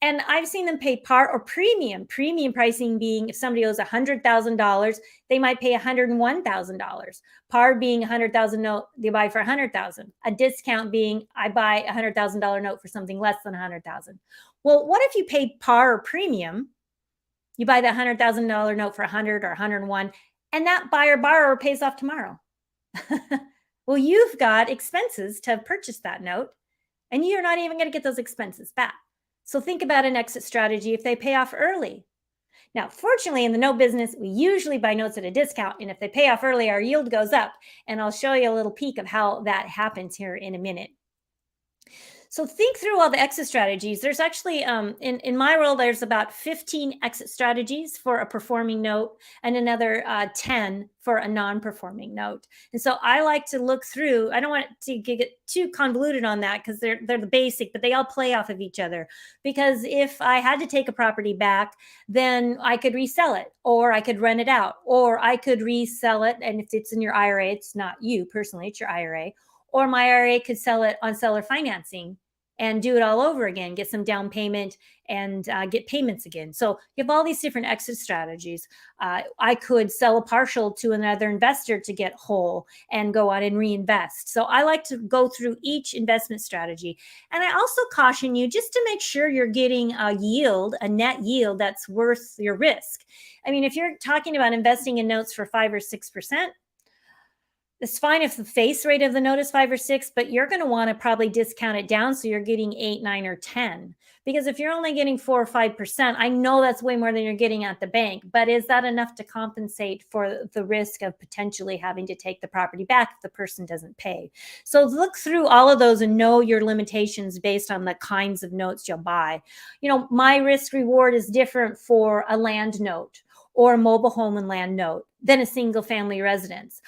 And I've seen them pay par or premium pricing being if somebody owes $100,000, they might pay $101,000. Par being $100,000 note, they buy for $100,000. A discount being I buy a $100,000 note for something less than $100,000. Well, what if you pay par or premium? You buy the $100,000 note for 100 or 101, and that borrower pays off tomorrow. Well, you've got expenses to purchase that note, and you're not even going to get those expenses back. So think about an exit strategy if they pay off early. Now, fortunately, in the note business, we usually buy notes at a discount. And if they pay off early, our yield goes up. And I'll show you a little peek of how that happens here in a minute. So think through all the exit strategies. There's actually, in my world, there's about 15 exit strategies for a performing note and another 10 for a non-performing note. And so I like to look through. I don't want to get too convoluted on that because they're the basic, but they all play off of each other. Because if I had to take a property back, then I could resell it, or I could rent it out, or I could resell it. And if it's in your IRA, it's not you personally, it's your IRA. Or my IRA could sell it on seller financing and do it all over again, get some down payment and get payments again. So you have all these different exit strategies. I could sell a partial to another investor to get whole and go on and reinvest. So I like to go through each investment strategy. And I also caution you just to make sure you're getting a yield, a net yield that's worth your risk. I mean, if you're talking about investing in notes for 5 or 6%, it's fine if the face rate of the note is 5 or 6, but you're going to want to probably discount it down so you're getting 8, 9, or 10. Because if you're only getting 4 or 5%, I know that's way more than you're getting at the bank. But is that enough to compensate for the risk of potentially having to take the property back if the person doesn't pay? So look through all of those and know your limitations based on the kinds of notes you'll buy. You know, my risk reward is different for a land note or a mobile home and land note than a single family residence.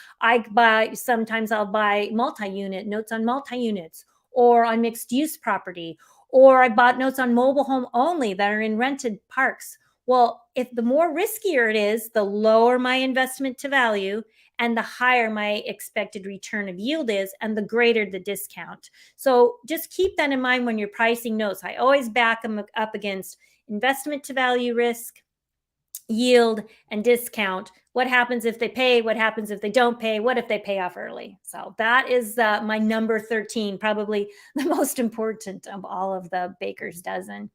Sometimes I'll buy multi-unit notes on multi-units or on mixed use property, or I bought notes on mobile home only that are in rented parks. Well, if the more riskier it is, the lower my investment to value and the higher my expected return of yield is and the greater the discount. So just keep that in mind when you're pricing notes. I always back them up against investment to value risk, yield, and discount. What happens if they pay? What happens if they don't pay? What if they pay off early? So that is my number 13, probably the most important of all of the baker's dozen.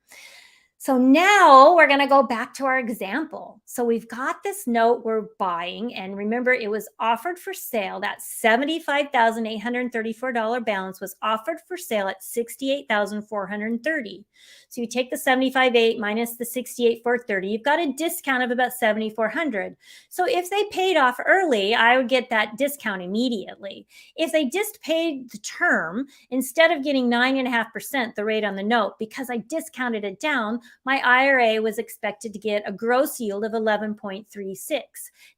So now we're going to go back to our example. So we've got this note we're buying, and remember, it was offered for sale. That $75,834 balance was offered for sale at $68,430. So you take the $75,800 minus the $68,430, you've got a discount of about $7,400. So if they paid off early, I would get that discount immediately. If they just paid the term, instead of getting 9.5%, the rate on the note, because I discounted it down, my IRA was expected to get a gross yield of 11.36.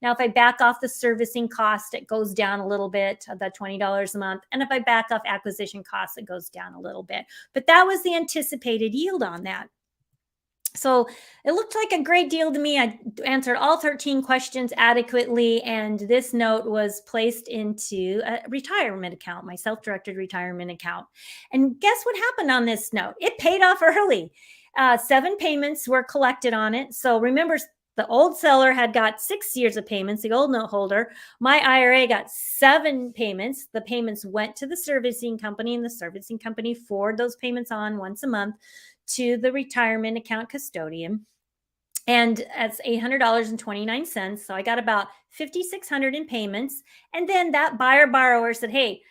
Now, if I back off the servicing cost, it goes down a little bit, that $20 a month. And if I back off acquisition costs, it goes down a little bit. But that was the anticipated yield on that. So it looked like a great deal to me. I answered all 13 questions adequately, and this note was placed into a retirement account, my self-directed retirement account. And guess what happened on this note? It paid off early. 7 payments were collected on it. So remember, the old seller had got 6 years of payments, the old note holder. My IRA got 7 payments. The payments went to the servicing company, and the servicing company forwarded those payments on once a month to the retirement account custodian. And that's $800.29. So I got about $5,600 in payments. And then that buyer-borrower said, hey,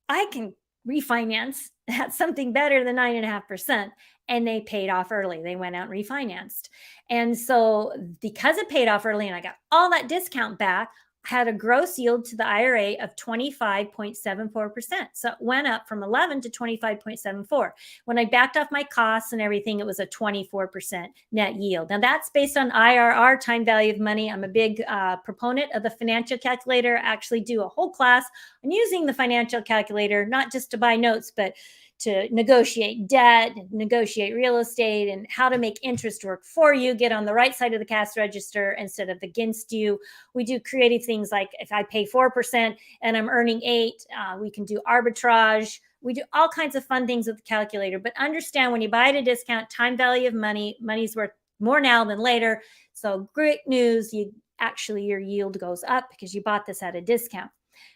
I can refinance at something better than 9.5%. And they paid off early. They went out and refinanced. And so because it paid off early and I got all that discount back, I had a gross yield to the IRA of 25.74%. So it went up from 11 to 25.74. When I backed off my costs and everything, it was a 24% net yield. Now that's based on IRR, time value of money. I'm a big proponent of the financial calculator. I actually do a whole class on using the financial calculator, not just to buy notes, but to negotiate debt, negotiate real estate, and how to make interest work for you, get on the right side of the cash register instead of against you. We do creative things like if I pay 4% and I'm earning 8, we can do arbitrage. We do all kinds of fun things with the calculator, but understand when you buy at a discount, time value of money, money's worth more now than later. So great news, your yield goes up because you bought this at a discount.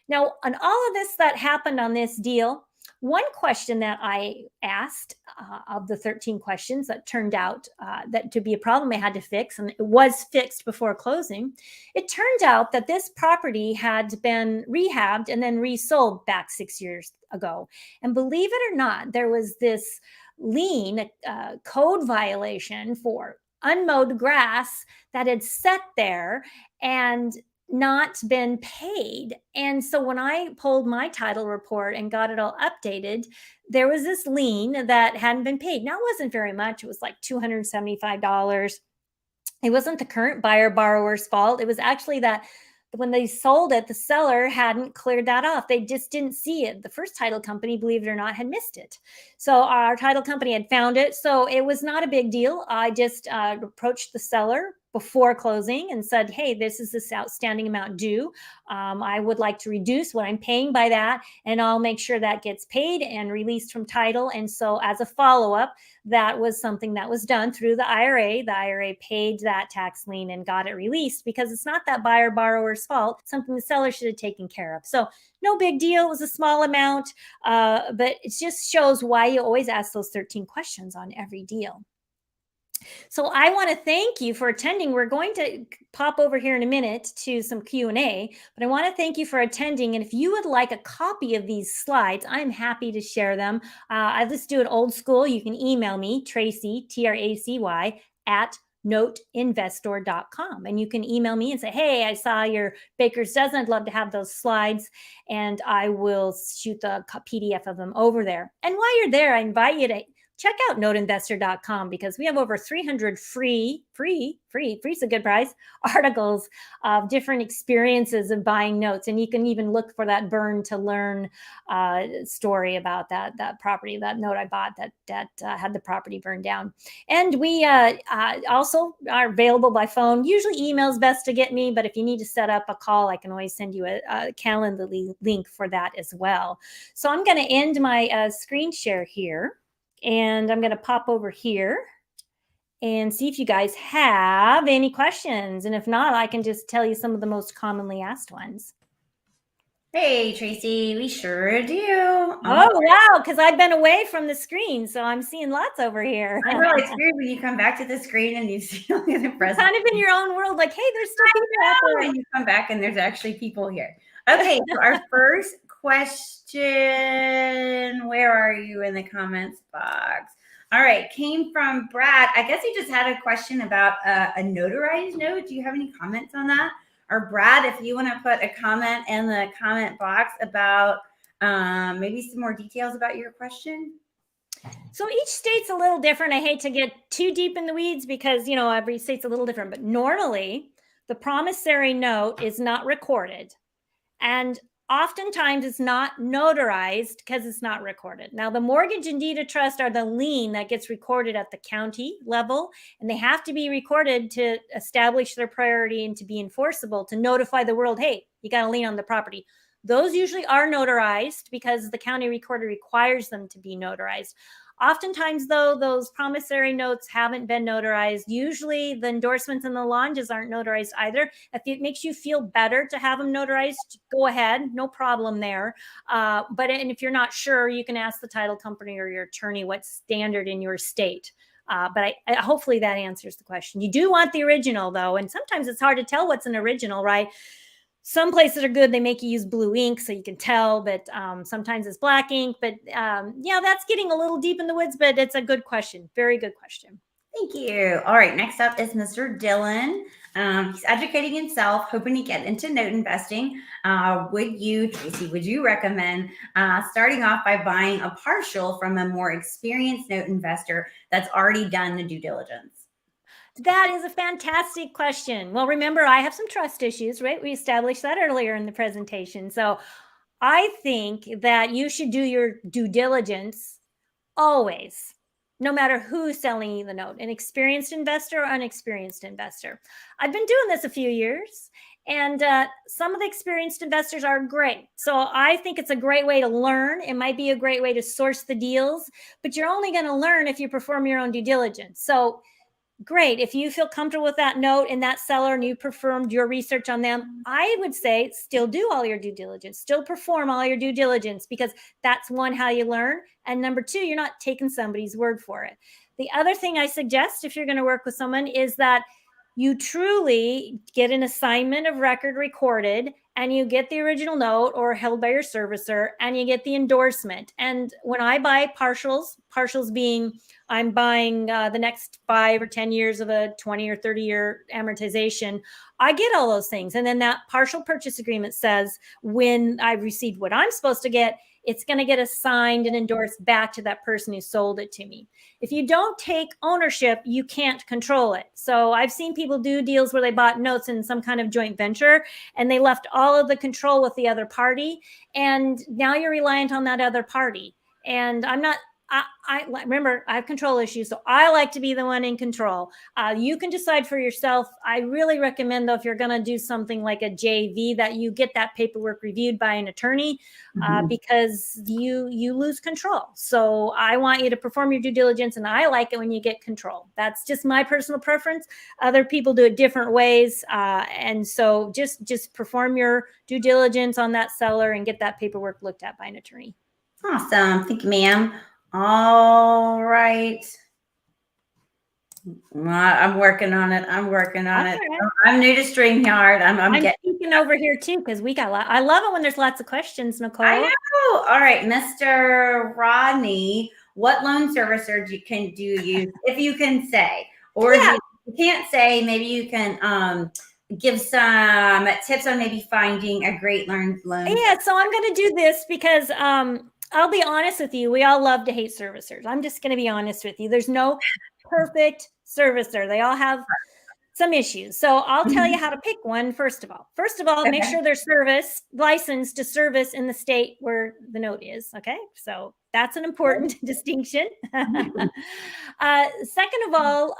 Now, on all of this that happened on this deal, one question that I asked of the 13 questions that turned out that to be a problem I had to fix, and it was fixed before closing, it turned out that this property had been rehabbed and then resold back 6 years ago. And believe it or not, there was this lien code violation for unmowed grass that had sat there and not been paid. And so when I pulled my title report and got it all updated, there was this lien that hadn't been paid. Now, it wasn't very much. It was like $275. It wasn't the current buyer borrower's fault. It was actually that when they sold it, the seller hadn't cleared that off. They just didn't see it. The first title company, believe it or not, had missed it. So our title company had found it. So it was not a big deal. I just approached the seller before closing and said, hey, this is this outstanding amount due. I would like to reduce what I'm paying by that, and I'll make sure that gets paid and released from title. And so as a follow-up, that was something that was done through the IRA. The IRA paid that tax lien and got it released because it's not that buyer borrower's fault, something the seller should have taken care of. So no big deal. It was a small amount, but it just shows why you always ask those 13 questions on every deal. So I want to thank you for attending. We're going to pop over here in a minute to some Q&A, but I want to thank you for attending. And if you would like a copy of these slides, I'm happy to share them. I just do it old school. You can email me, Tracey, Tracy, at noteinvestor.com. And you can email me and say, hey, I saw your baker's dozen. I'd love to have those slides. And I will shoot the PDF of them over there. And while you're there, I invite you to check out noteinvestor.com because we have over 300 free is a good price, articles of different experiences of buying notes. And you can even look for that burn to learn story about that property, that note I bought that had the property burned down. And we also are available by phone. Usually email is best to get me, but if you need to set up a call, I can always send you a calendar link for that as well. So I'm going to end my screen share here. And I'm going to pop over here and see if you guys have any questions. And if not, I can just tell you some of the most commonly asked ones.
Hey, Tracey, we sure do.
Oh, wow, because I've been away from the screen, so I'm seeing lots over here.
I know, it's weird when you come back to the screen and you see all the presents.
Kind of in your own world, like, hey, there's still people out there.
And you come back and there's actually people here. Okay, so our first question, where are you in the comments box? All right, came from Brad. I guess he just had a question about a notarized note. Do you have any comments on that? Or Brad, if you want to put a comment in the comment box about maybe some more details about your question.
So each state's a little different. I hate to get too deep in the weeds because, you know, every state's a little different. But normally, the promissory note is not recorded. And oftentimes it's not notarized because it's not recorded. Now, the mortgage and deed of trust are the lien that gets recorded at the county level, and they have to be recorded to establish their priority and to be enforceable, to notify the world, hey, you got a lien on the property. Those usually are notarized because the county recorder requires them to be notarized. Oftentimes, though, those promissory notes haven't been notarized. Usually the endorsements and the longes aren't notarized either. If it makes you feel better to have them notarized, go ahead, no problem there. But if you're not sure, you can ask the title company or your attorney what's standard in your state. But hopefully that answers the question. You do want the original, though, and sometimes it's hard to tell what's an original, right? Some places are good. They make you use blue ink so you can tell, but sometimes it's black ink. But yeah, that's getting a little deep in the woods, but it's a good question. Very good question.
Thank you. All right, next up is Mr. Dylan. He's educating himself, hoping to get into note investing. Tracey, would you recommend starting off by buying a partial from a more experienced note investor that's already done the due diligence?
That is a fantastic question. Well, remember, I have some trust issues, right? We established that earlier in the presentation. So I think that you should do your due diligence always, no matter who's selling you the note, an experienced investor or unexperienced investor. I've been doing this a few years, and some of the experienced investors are great. So I think it's a great way to learn. It might be a great way to source the deals, but you're only going to learn if you perform your own due diligence. So great. If you feel comfortable with that note and that seller and you performed your research on them, I would say still do all your due diligence, still perform all your due diligence, because that's one, how you learn. And number two, you're not taking somebody's word for it. The other thing I suggest if you're going to work with someone is that you truly get an assignment of record recorded, and you get the original note or held by your servicer, and you get the endorsement. And when I buy partials, partials being I'm buying the next 5 or 10 years of a 20 or 30-year amortization. I get all those things. And then that partial purchase agreement says when I've received what I'm supposed to get, it's going to get assigned and endorsed back to that person who sold it to me. If you don't take ownership, you can't control it. So I've seen people do deals where they bought notes in some kind of joint venture and they left all of the control with the other party. And now you're reliant on that other party. And I'm not, I remember I have control issues, so I like to be the one in control. You can decide for yourself. I really recommend, though, if you're going to do something like a JV, that you get that paperwork reviewed by an attorney because you lose control. So I want you to perform your due diligence, and I like it when you get control. That's just my personal preference. Other people do it different ways, and so just perform your due diligence on that seller and get that paperwork looked at by an attorney.
Awesome. Thank you, ma'am. All right. I'm working on it. I'm working on it.
Right.
I'm new to StreamYard. I'm
getting over here too because we got I love it when there's lots of questions, Nicole.
I know. All right, Mr. Rodney, what loan servicer do you use, if you can say, or if you can't say, maybe you can give some tips on maybe finding a great loan.
Yeah, so I'm going to do this because I'll be honest with you. We all love to hate servicers. I'm just going to be honest with you. There's no perfect servicer. They all have some issues. So I'll tell you how to pick one. First of all, make sure they're licensed to service in the state where the note is. Okay. So that's an important distinction. Second of all,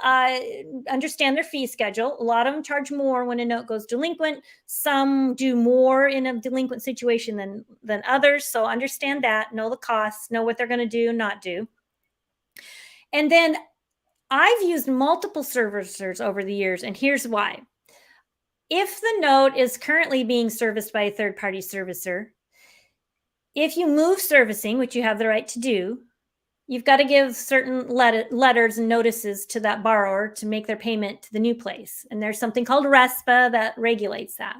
understand their fee schedule. A lot of them charge more when a note goes delinquent. Some do more in a delinquent situation than others. So understand that, know the costs, know what they're going to do, not do. And then I've used multiple servicers over the years, and here's why. If the note is currently being serviced by a third-party servicer, if you move servicing, which you have the right to do, you've got to give certain letters and notices to that borrower to make their payment to the new place. And there's something called RESPA that regulates that.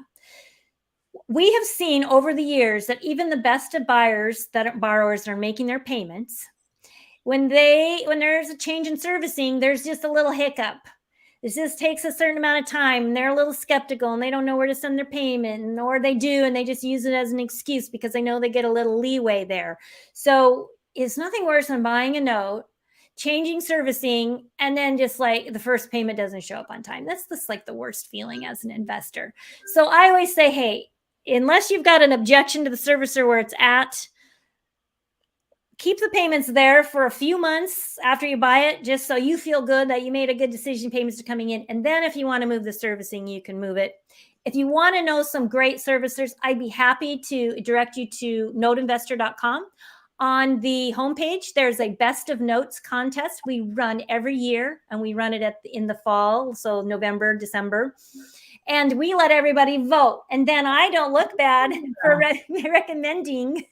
We have seen over the years that even the best of borrowers that are making their payments, when there's a change in servicing, there's just a little hiccup. This just takes a certain amount of time, and they're a little skeptical, and they don't know where to send their payment, or they do, and they just use it as an excuse because they know they get a little leeway there. So it's nothing worse than buying a note, changing servicing, and then just like the first payment doesn't show up on time. That's just like the worst feeling as an investor. So I always say, hey, unless you've got an objection to the servicer where it's at, keep the payments there for a few months after you buy it, just so you feel good that you made a good decision, payments are coming in. And then if you want to move the servicing, you can move it. If you want to know some great servicers, I'd be happy to direct you to noteinvestor.com. On the homepage, there's a best of notes contest we run every year, and we run it in the fall, so November, December. And we let everybody vote. And then I don't look bad for recommending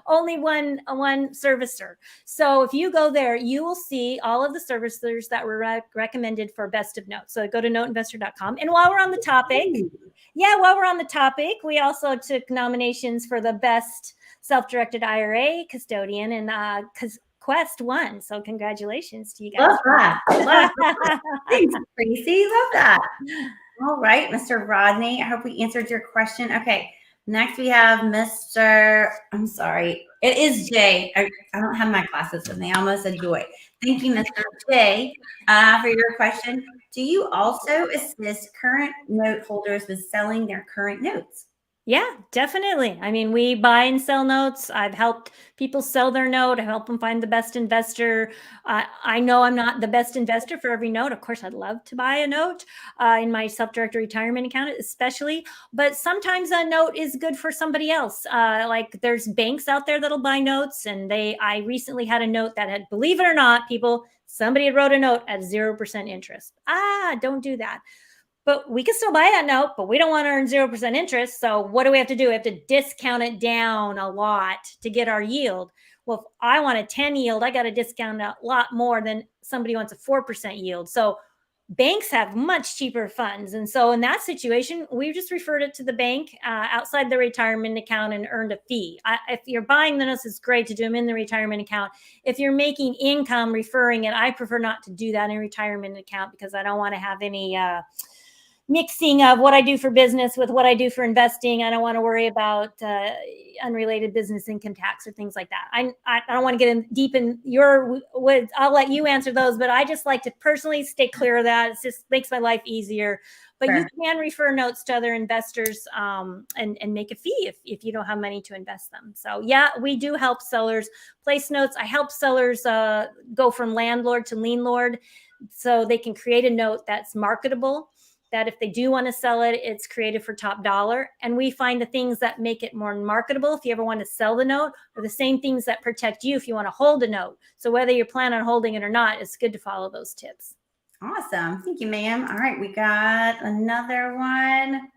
only one servicer. So if you go there, you will see all of the servicers that were recommended for best of notes. So go to noteinvestor.com. And while we're on the topic, we also took nominations for the best self-directed IRA custodian, and Quest won. So congratulations to you guys.
Love that. Thanks, Tracey. Love that. All right, Mr. Rodney, I hope we answered your question. Okay, next we have Mr. I'm sorry, it is Jay. I don't have my glasses with me. I almost said Joy. Thank you, Mr. Jay, for your question. Do you also assist current note holders with selling their current notes?
Yeah, definitely. I mean, we buy and sell notes. I've helped people sell their note. I help them find the best investor. I know I'm not the best investor for every note. Of course, I'd love to buy a note in my self-directed retirement account, especially. But sometimes a note is good for somebody else. Like there's banks out there that'll buy notes. And I recently had a note that had, believe it or not, people, somebody had wrote a note at 0% interest. Don't do that. But we can still buy that note, but we don't want to earn 0% interest. So what do we have to do? We have to discount it down a lot to get our yield. Well, if I want a 10 yield, I got to discount a lot more than somebody wants a 4% yield. So banks have much cheaper funds. And so in that situation, we just referred it to the bank outside the retirement account and earned a fee. If you're buying the notes, it's great to do them in the retirement account. If you're making income referring it, I prefer not to do that in retirement account because I don't want to have any mixing of what I do for business with what I do for investing. I don't want to worry about unrelated business income tax or things like that. I don't want to get in deep in your woods. I'll let you answer those, but I just like to personally stay clear of that. It just makes my life easier. But
Sure.
you can refer notes to other investors and make a fee if you don't have money to invest them. So yeah, we do help sellers place notes. I help sellers go from landlord to lien lord so they can create a note that's marketable, that if they do want to sell it, it's created for top dollar. And we find the things that make it more marketable if you ever want to sell the note are the same things that protect you if you want to hold a note. So whether you plan on holding it or not, it's good to follow those tips.
Awesome. Thank you, ma'am. All right. We got another one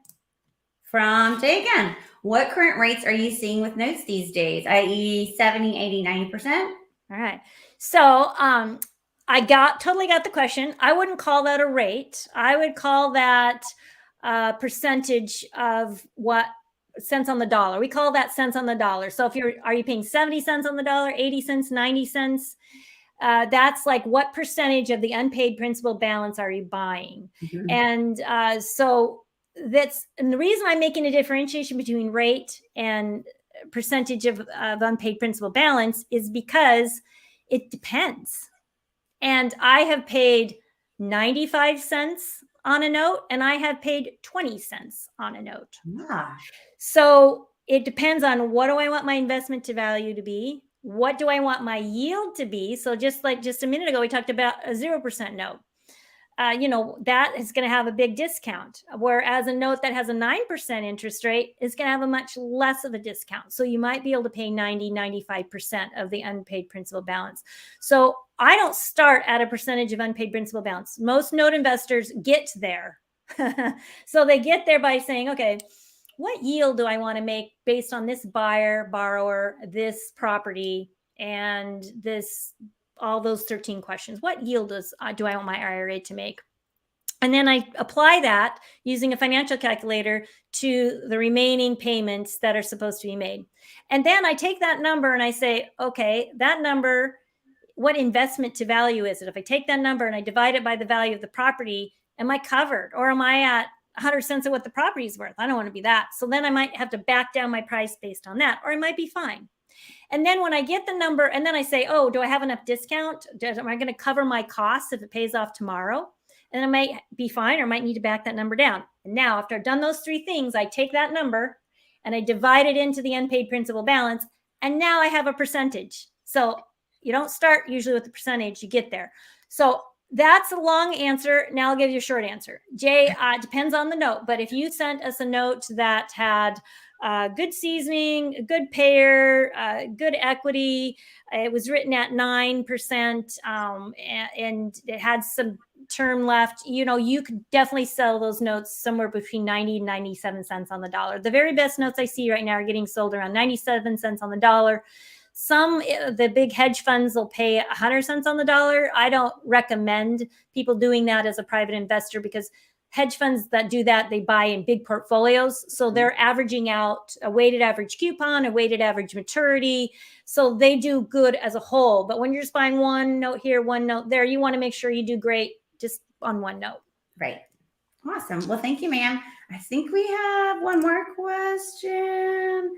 from Jay again. What current rates are you seeing with notes these days, i.e. 70, 80, 90%?
All right. So I totally got the question. I wouldn't call that a rate. I would call that a percentage of what cents on the dollar. We call that cents on the dollar. So are you paying 70 cents on the dollar, 80 cents, 90 cents? That's like what percentage of the unpaid principal balance are you buying?
Mm-hmm.
And so and the reason I'm making a differentiation between rate and percentage of unpaid principal balance is because it depends. And I have paid 95 cents on a note and I have paid 20 cents on a note.
Ah.
So it depends on what do I want my investment to value to be? What do I want my yield to be? So just a minute ago, we talked about a 0% note. That is going to have a big discount, whereas a note that has a 9% interest rate is going to have a much less of a discount. So you might be able to pay 90, 95% of the unpaid principal balance. So I don't start at a percentage of unpaid principal balance. Most note investors get there. So they get there by saying, okay, what yield do I want to make based on this buyer, borrower, this property, and all those 13 questions? What yield do I want my IRA to make? And then I apply that using a financial calculator to the remaining payments that are supposed to be made. And then I take that number and I say, okay, that number, what investment to value is it? If I take that number and I divide it by the value of the property, am I covered? Or am I at 100 cents of what the property is worth? I don't want to be that. So then I might have to back down my price based on that, or I might be fine. And then when I get the number and then I say, oh, do I have enough discount? Am I going to cover my costs if it pays off tomorrow? And I might be fine or might need to back that number down. And now after I've done those three things, I take that number and I divide it into the unpaid principal balance. And now I have a percentage. So you don't start usually with the percentage, you get there. So that's a long answer. Now I'll give you a short answer. Jay, depends on the note. But if you sent us a note that had good seasoning, good payer, good equity, it was written at 9%, and it had some term left, you could definitely sell those notes somewhere between 90 and 97 cents on the dollar. The very best notes I see right now are getting sold around 97 cents on the dollar. The big hedge funds will pay 100 cents on the dollar. I don't recommend people doing that as a private investor because hedge funds that do that, they buy in big portfolios. So they're averaging out a weighted average coupon, a weighted average maturity. So they do good as a whole. But when you're just buying one note here, one note there, you want to make sure you do great just on one note.
Right. Awesome. Well, thank you, ma'am. I think we have one more question.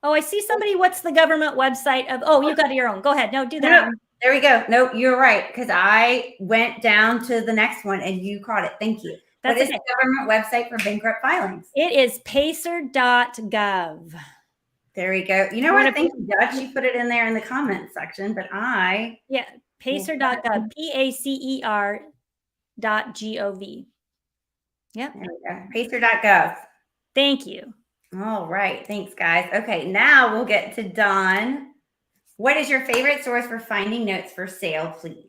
Oh, I see somebody. What's the government website of? Oh, you got your own. Go ahead. No, do that.
No, there we go. No, you're right. Because I went down to the next one and you caught it. Thank you. What is the government website for bankrupt filings?
It is pacer.gov.
There we go. You know what? Thank you, Dutch. You put it in there in the comments section, but
pacer.gov, pacer.gov. Yep.
There we go. Pacer.gov.
Thank you.
All right. Thanks, guys. Okay, now we'll get to Dawn. What is your favorite source for finding notes for sale, please?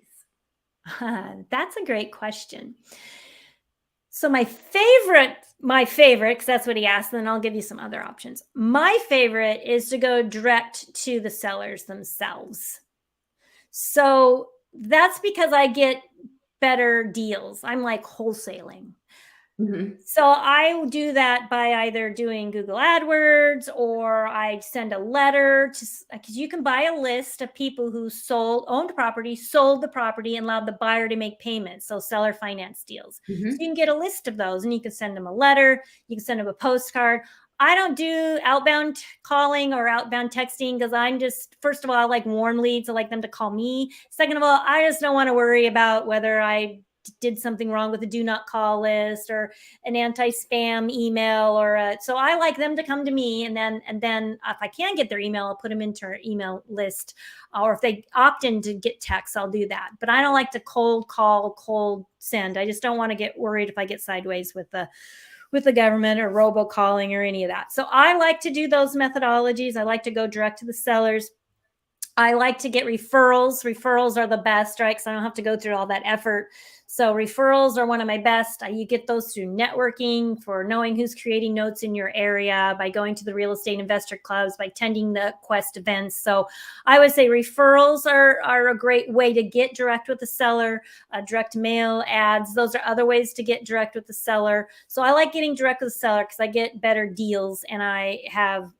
That's a great question. So my favorite, because that's what he asked, and then I'll give you some other options. My favorite is to go direct to the sellers themselves. So that's because I get better deals. I'm like wholesaling.
Mhm.
So I do that by either doing Google AdWords, or I send a letter to, because you can buy a list of people who owned property, sold the property, and allowed the buyer to make payments. So seller finance deals. So
Mhm.
you can get a list of those, and you can send them a letter. You can send them a postcard. I don't do outbound calling or outbound texting, because I'm just, first of all, I like warm leads. I like them to call me. Second of all, I just don't want to worry about whether I did something wrong with the do not call list or an anti-spam email, so I like them to come to me, and then if I can get their email, I'll put them into our email list, or if they opt in to get texts, I'll do that. But I don't like to cold call, cold send. I just don't want to get worried if I get sideways with the government or robocalling or any of that. So I like to do those methodologies. I like to go direct to the sellers. I like to get referrals. Referrals are the best, right? Because I don't have to go through all that effort. So referrals are one of my best. You get those through networking, for knowing who's creating notes in your area, by going to the real estate investor clubs, by attending the Quest events. So I would say referrals are a great way to get direct with the seller. Direct mail ads, those are other ways to get direct with the seller. So I like getting direct with the seller because I get better deals, and I have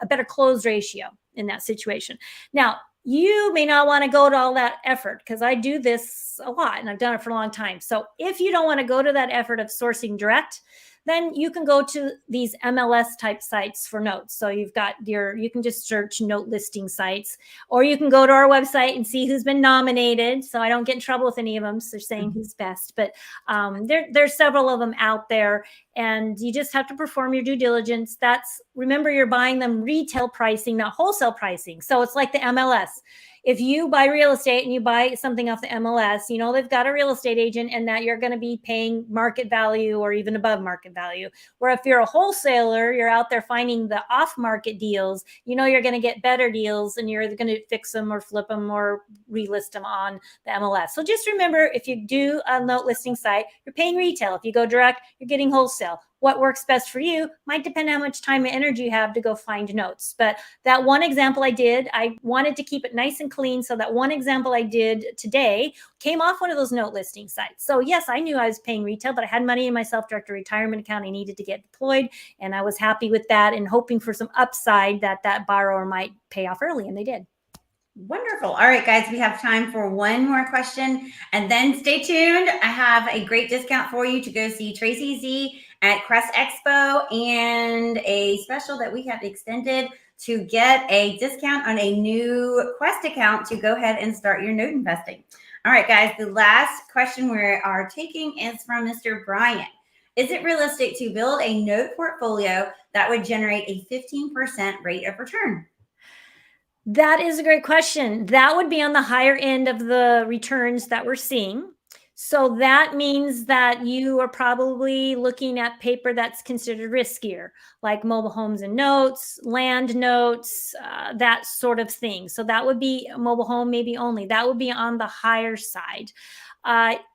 a better close ratio in that situation. Now, you may not want to go to all that effort, because I do this a lot and I've done it for a long time. So if you don't want to go to that effort of sourcing direct, then you can go to these MLS type sites for notes. So you can just search note listing sites, or you can go to our website and see who's been nominated. So I don't get in trouble with any of them. So they're saying who's best, but there's several of them out there, and you just have to perform your due diligence. Remember, you're buying them retail pricing, not wholesale pricing. So it's like the MLS. If you buy real estate and you buy something off the MLS, they've got a real estate agent, and that you're going to be paying market value or even above market value. Where if you're a wholesaler, you're out there finding the off market deals, you're going to get better deals, and you're either going to fix them or flip them or relist them on the MLS. So just remember, if you do a note listing site, you're paying retail. If you go direct, you're getting wholesale. What works best for you might depend on how much time and energy you have to go find notes. But that one example I wanted to keep it nice and clean. So that one example I did today came off one of those note listing sites. So yes, I knew I was paying retail, but I had money in my self-directed retirement account I needed to get deployed. And I was happy with that, and hoping for some upside that borrower might pay off early. And they did.
Wonderful. All right, guys, we have time for one more question, and then stay tuned. I have a great discount for you to go see Tracey Z at Quest Expo, and a special that we have extended to get a discount on a new Quest account to go ahead and start your note investing. All right, guys, the last question we are taking is from Mr. Brian. Is it realistic to build a note portfolio that would generate a 15% rate of return?
That is a great question. That would be on the higher end of the returns that we're seeing. So that means that you are probably looking at paper that's considered riskier, like mobile homes and notes, land notes, that sort of thing. So that would be a mobile home, maybe only. That would be on the higher side.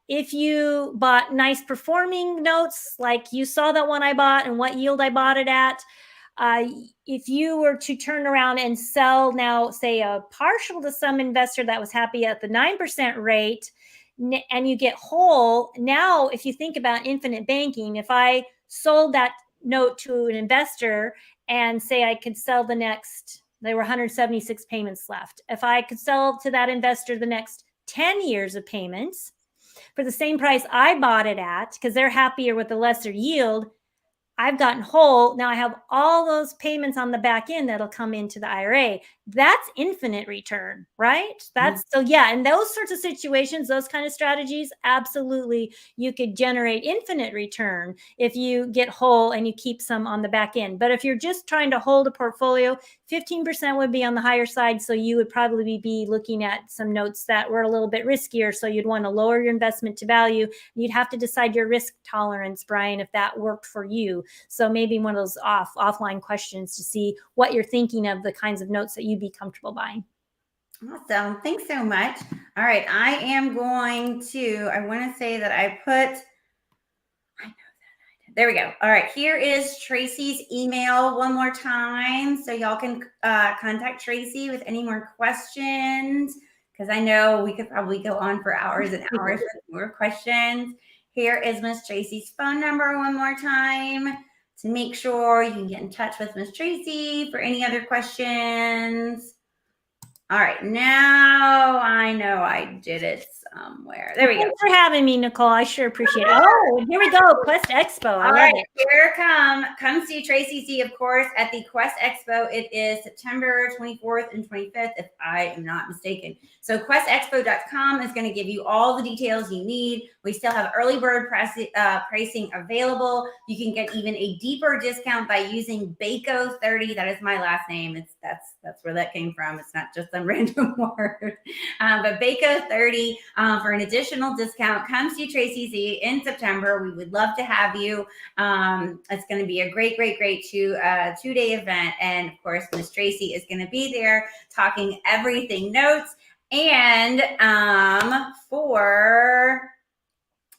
If you bought nice performing notes, like you saw that one I bought and what yield I bought it at, if you were to turn around and sell now, say a partial to some investor that was happy at the 9% rate, and you get whole, now if you think about infinite banking, if I sold that note to an investor and say I could sell there were 176 payments left. If I could sell to that investor the next 10 years of payments for the same price I bought it at, because they're happier with the lesser yield, I've gotten whole. Now I have all those payments on the back end that'll come into the IRA. That's infinite return, right? So yeah, in those sorts of situations, those kind of strategies, absolutely, you could generate infinite return if you get whole and you keep some on the back end. But if you're just trying to hold a portfolio, 15% would be on the higher side. So you would probably be looking at some notes that were a little bit riskier. So you'd want to lower your investment to value. You'd have to decide your risk tolerance, Brian, if that worked for you. So maybe one of those offline questions to see what you're thinking of, the kinds of notes that you'd be comfortable buying.
Awesome. Thanks so much. All right. I want to say that there we go. All right. Here is Tracey's email one more time, so y'all can contact Tracey with any more questions. because I know we could probably go on for hours and hours with more questions. Here is Miss Tracey's phone number one more time to make sure you can get in touch with Miss Tracey for any other questions. All right, now I know I did it somewhere. There we go.
Thanks for having me, Nicole. I sure appreciate it. Oh, and here we go. Quest Expo. I love it.
Here come see Tracey Z, of course, at the Quest Expo. It is September 24th and 25th, if I am not mistaken. So questexpo.com is going to give you all the details you need. We still have early bird pricing available. You can get even a deeper discount by using BACO30. That is my last name. That's where that came from. It's not just some random word. But BACO30 for an additional discount. Come see Tracey Z in September. We would love to have you. It's going to be a great two-day event. And of course, Miss Tracey is going to be there talking everything notes. And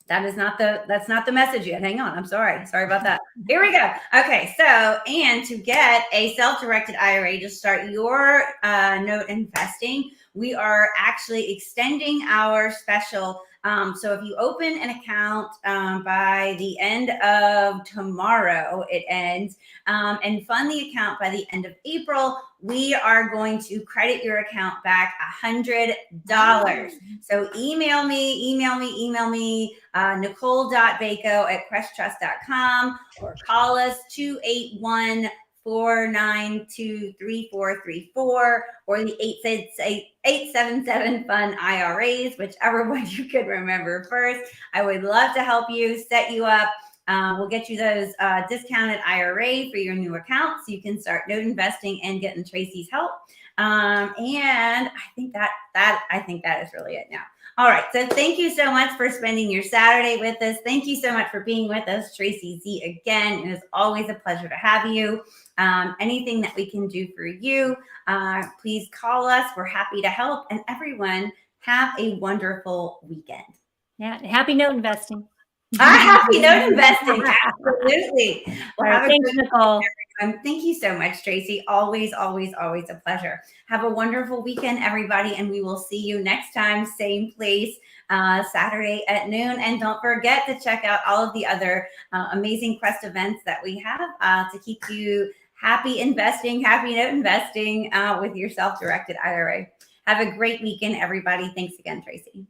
that's not the message yet. Hang on. I'm sorry. Sorry about that. Here we go. Okay. So, and to get a self-directed IRA to start your note investing, we are actually extending our special. So if you open an account by the end of tomorrow, it ends, and fund the account by the end of April, we are going to credit your account back $100. So email me, nicole.baco@questtrust.com, or call us 281-492-3434, or the 877 Fund IRAs, whichever one you could remember first. I would love to help you, set you up. We'll get you those discounted IRA for your new account so you can start note investing and getting Tracey's help. And I think that is really it now. All right. So thank you so much for spending your Saturday with us. Thank you so much for being with us, Tracey Z, again. It is always a pleasure to have you. Anything that we can do for you, please call us. We're happy to help. And everyone, have a wonderful weekend.
Yeah. Happy note investing.
Happy note investing. Absolutely.
Well, thanks, Nicole.
Thank you so much, Tracey. Always a pleasure. Have a wonderful weekend, everybody, and we will see you next time, same place, Saturday at noon. And don't forget to check out all of the other amazing Quest events that we have to keep you happy investing, happy note investing with your self-directed IRA. Have a great weekend, everybody. Thanks again, Tracey.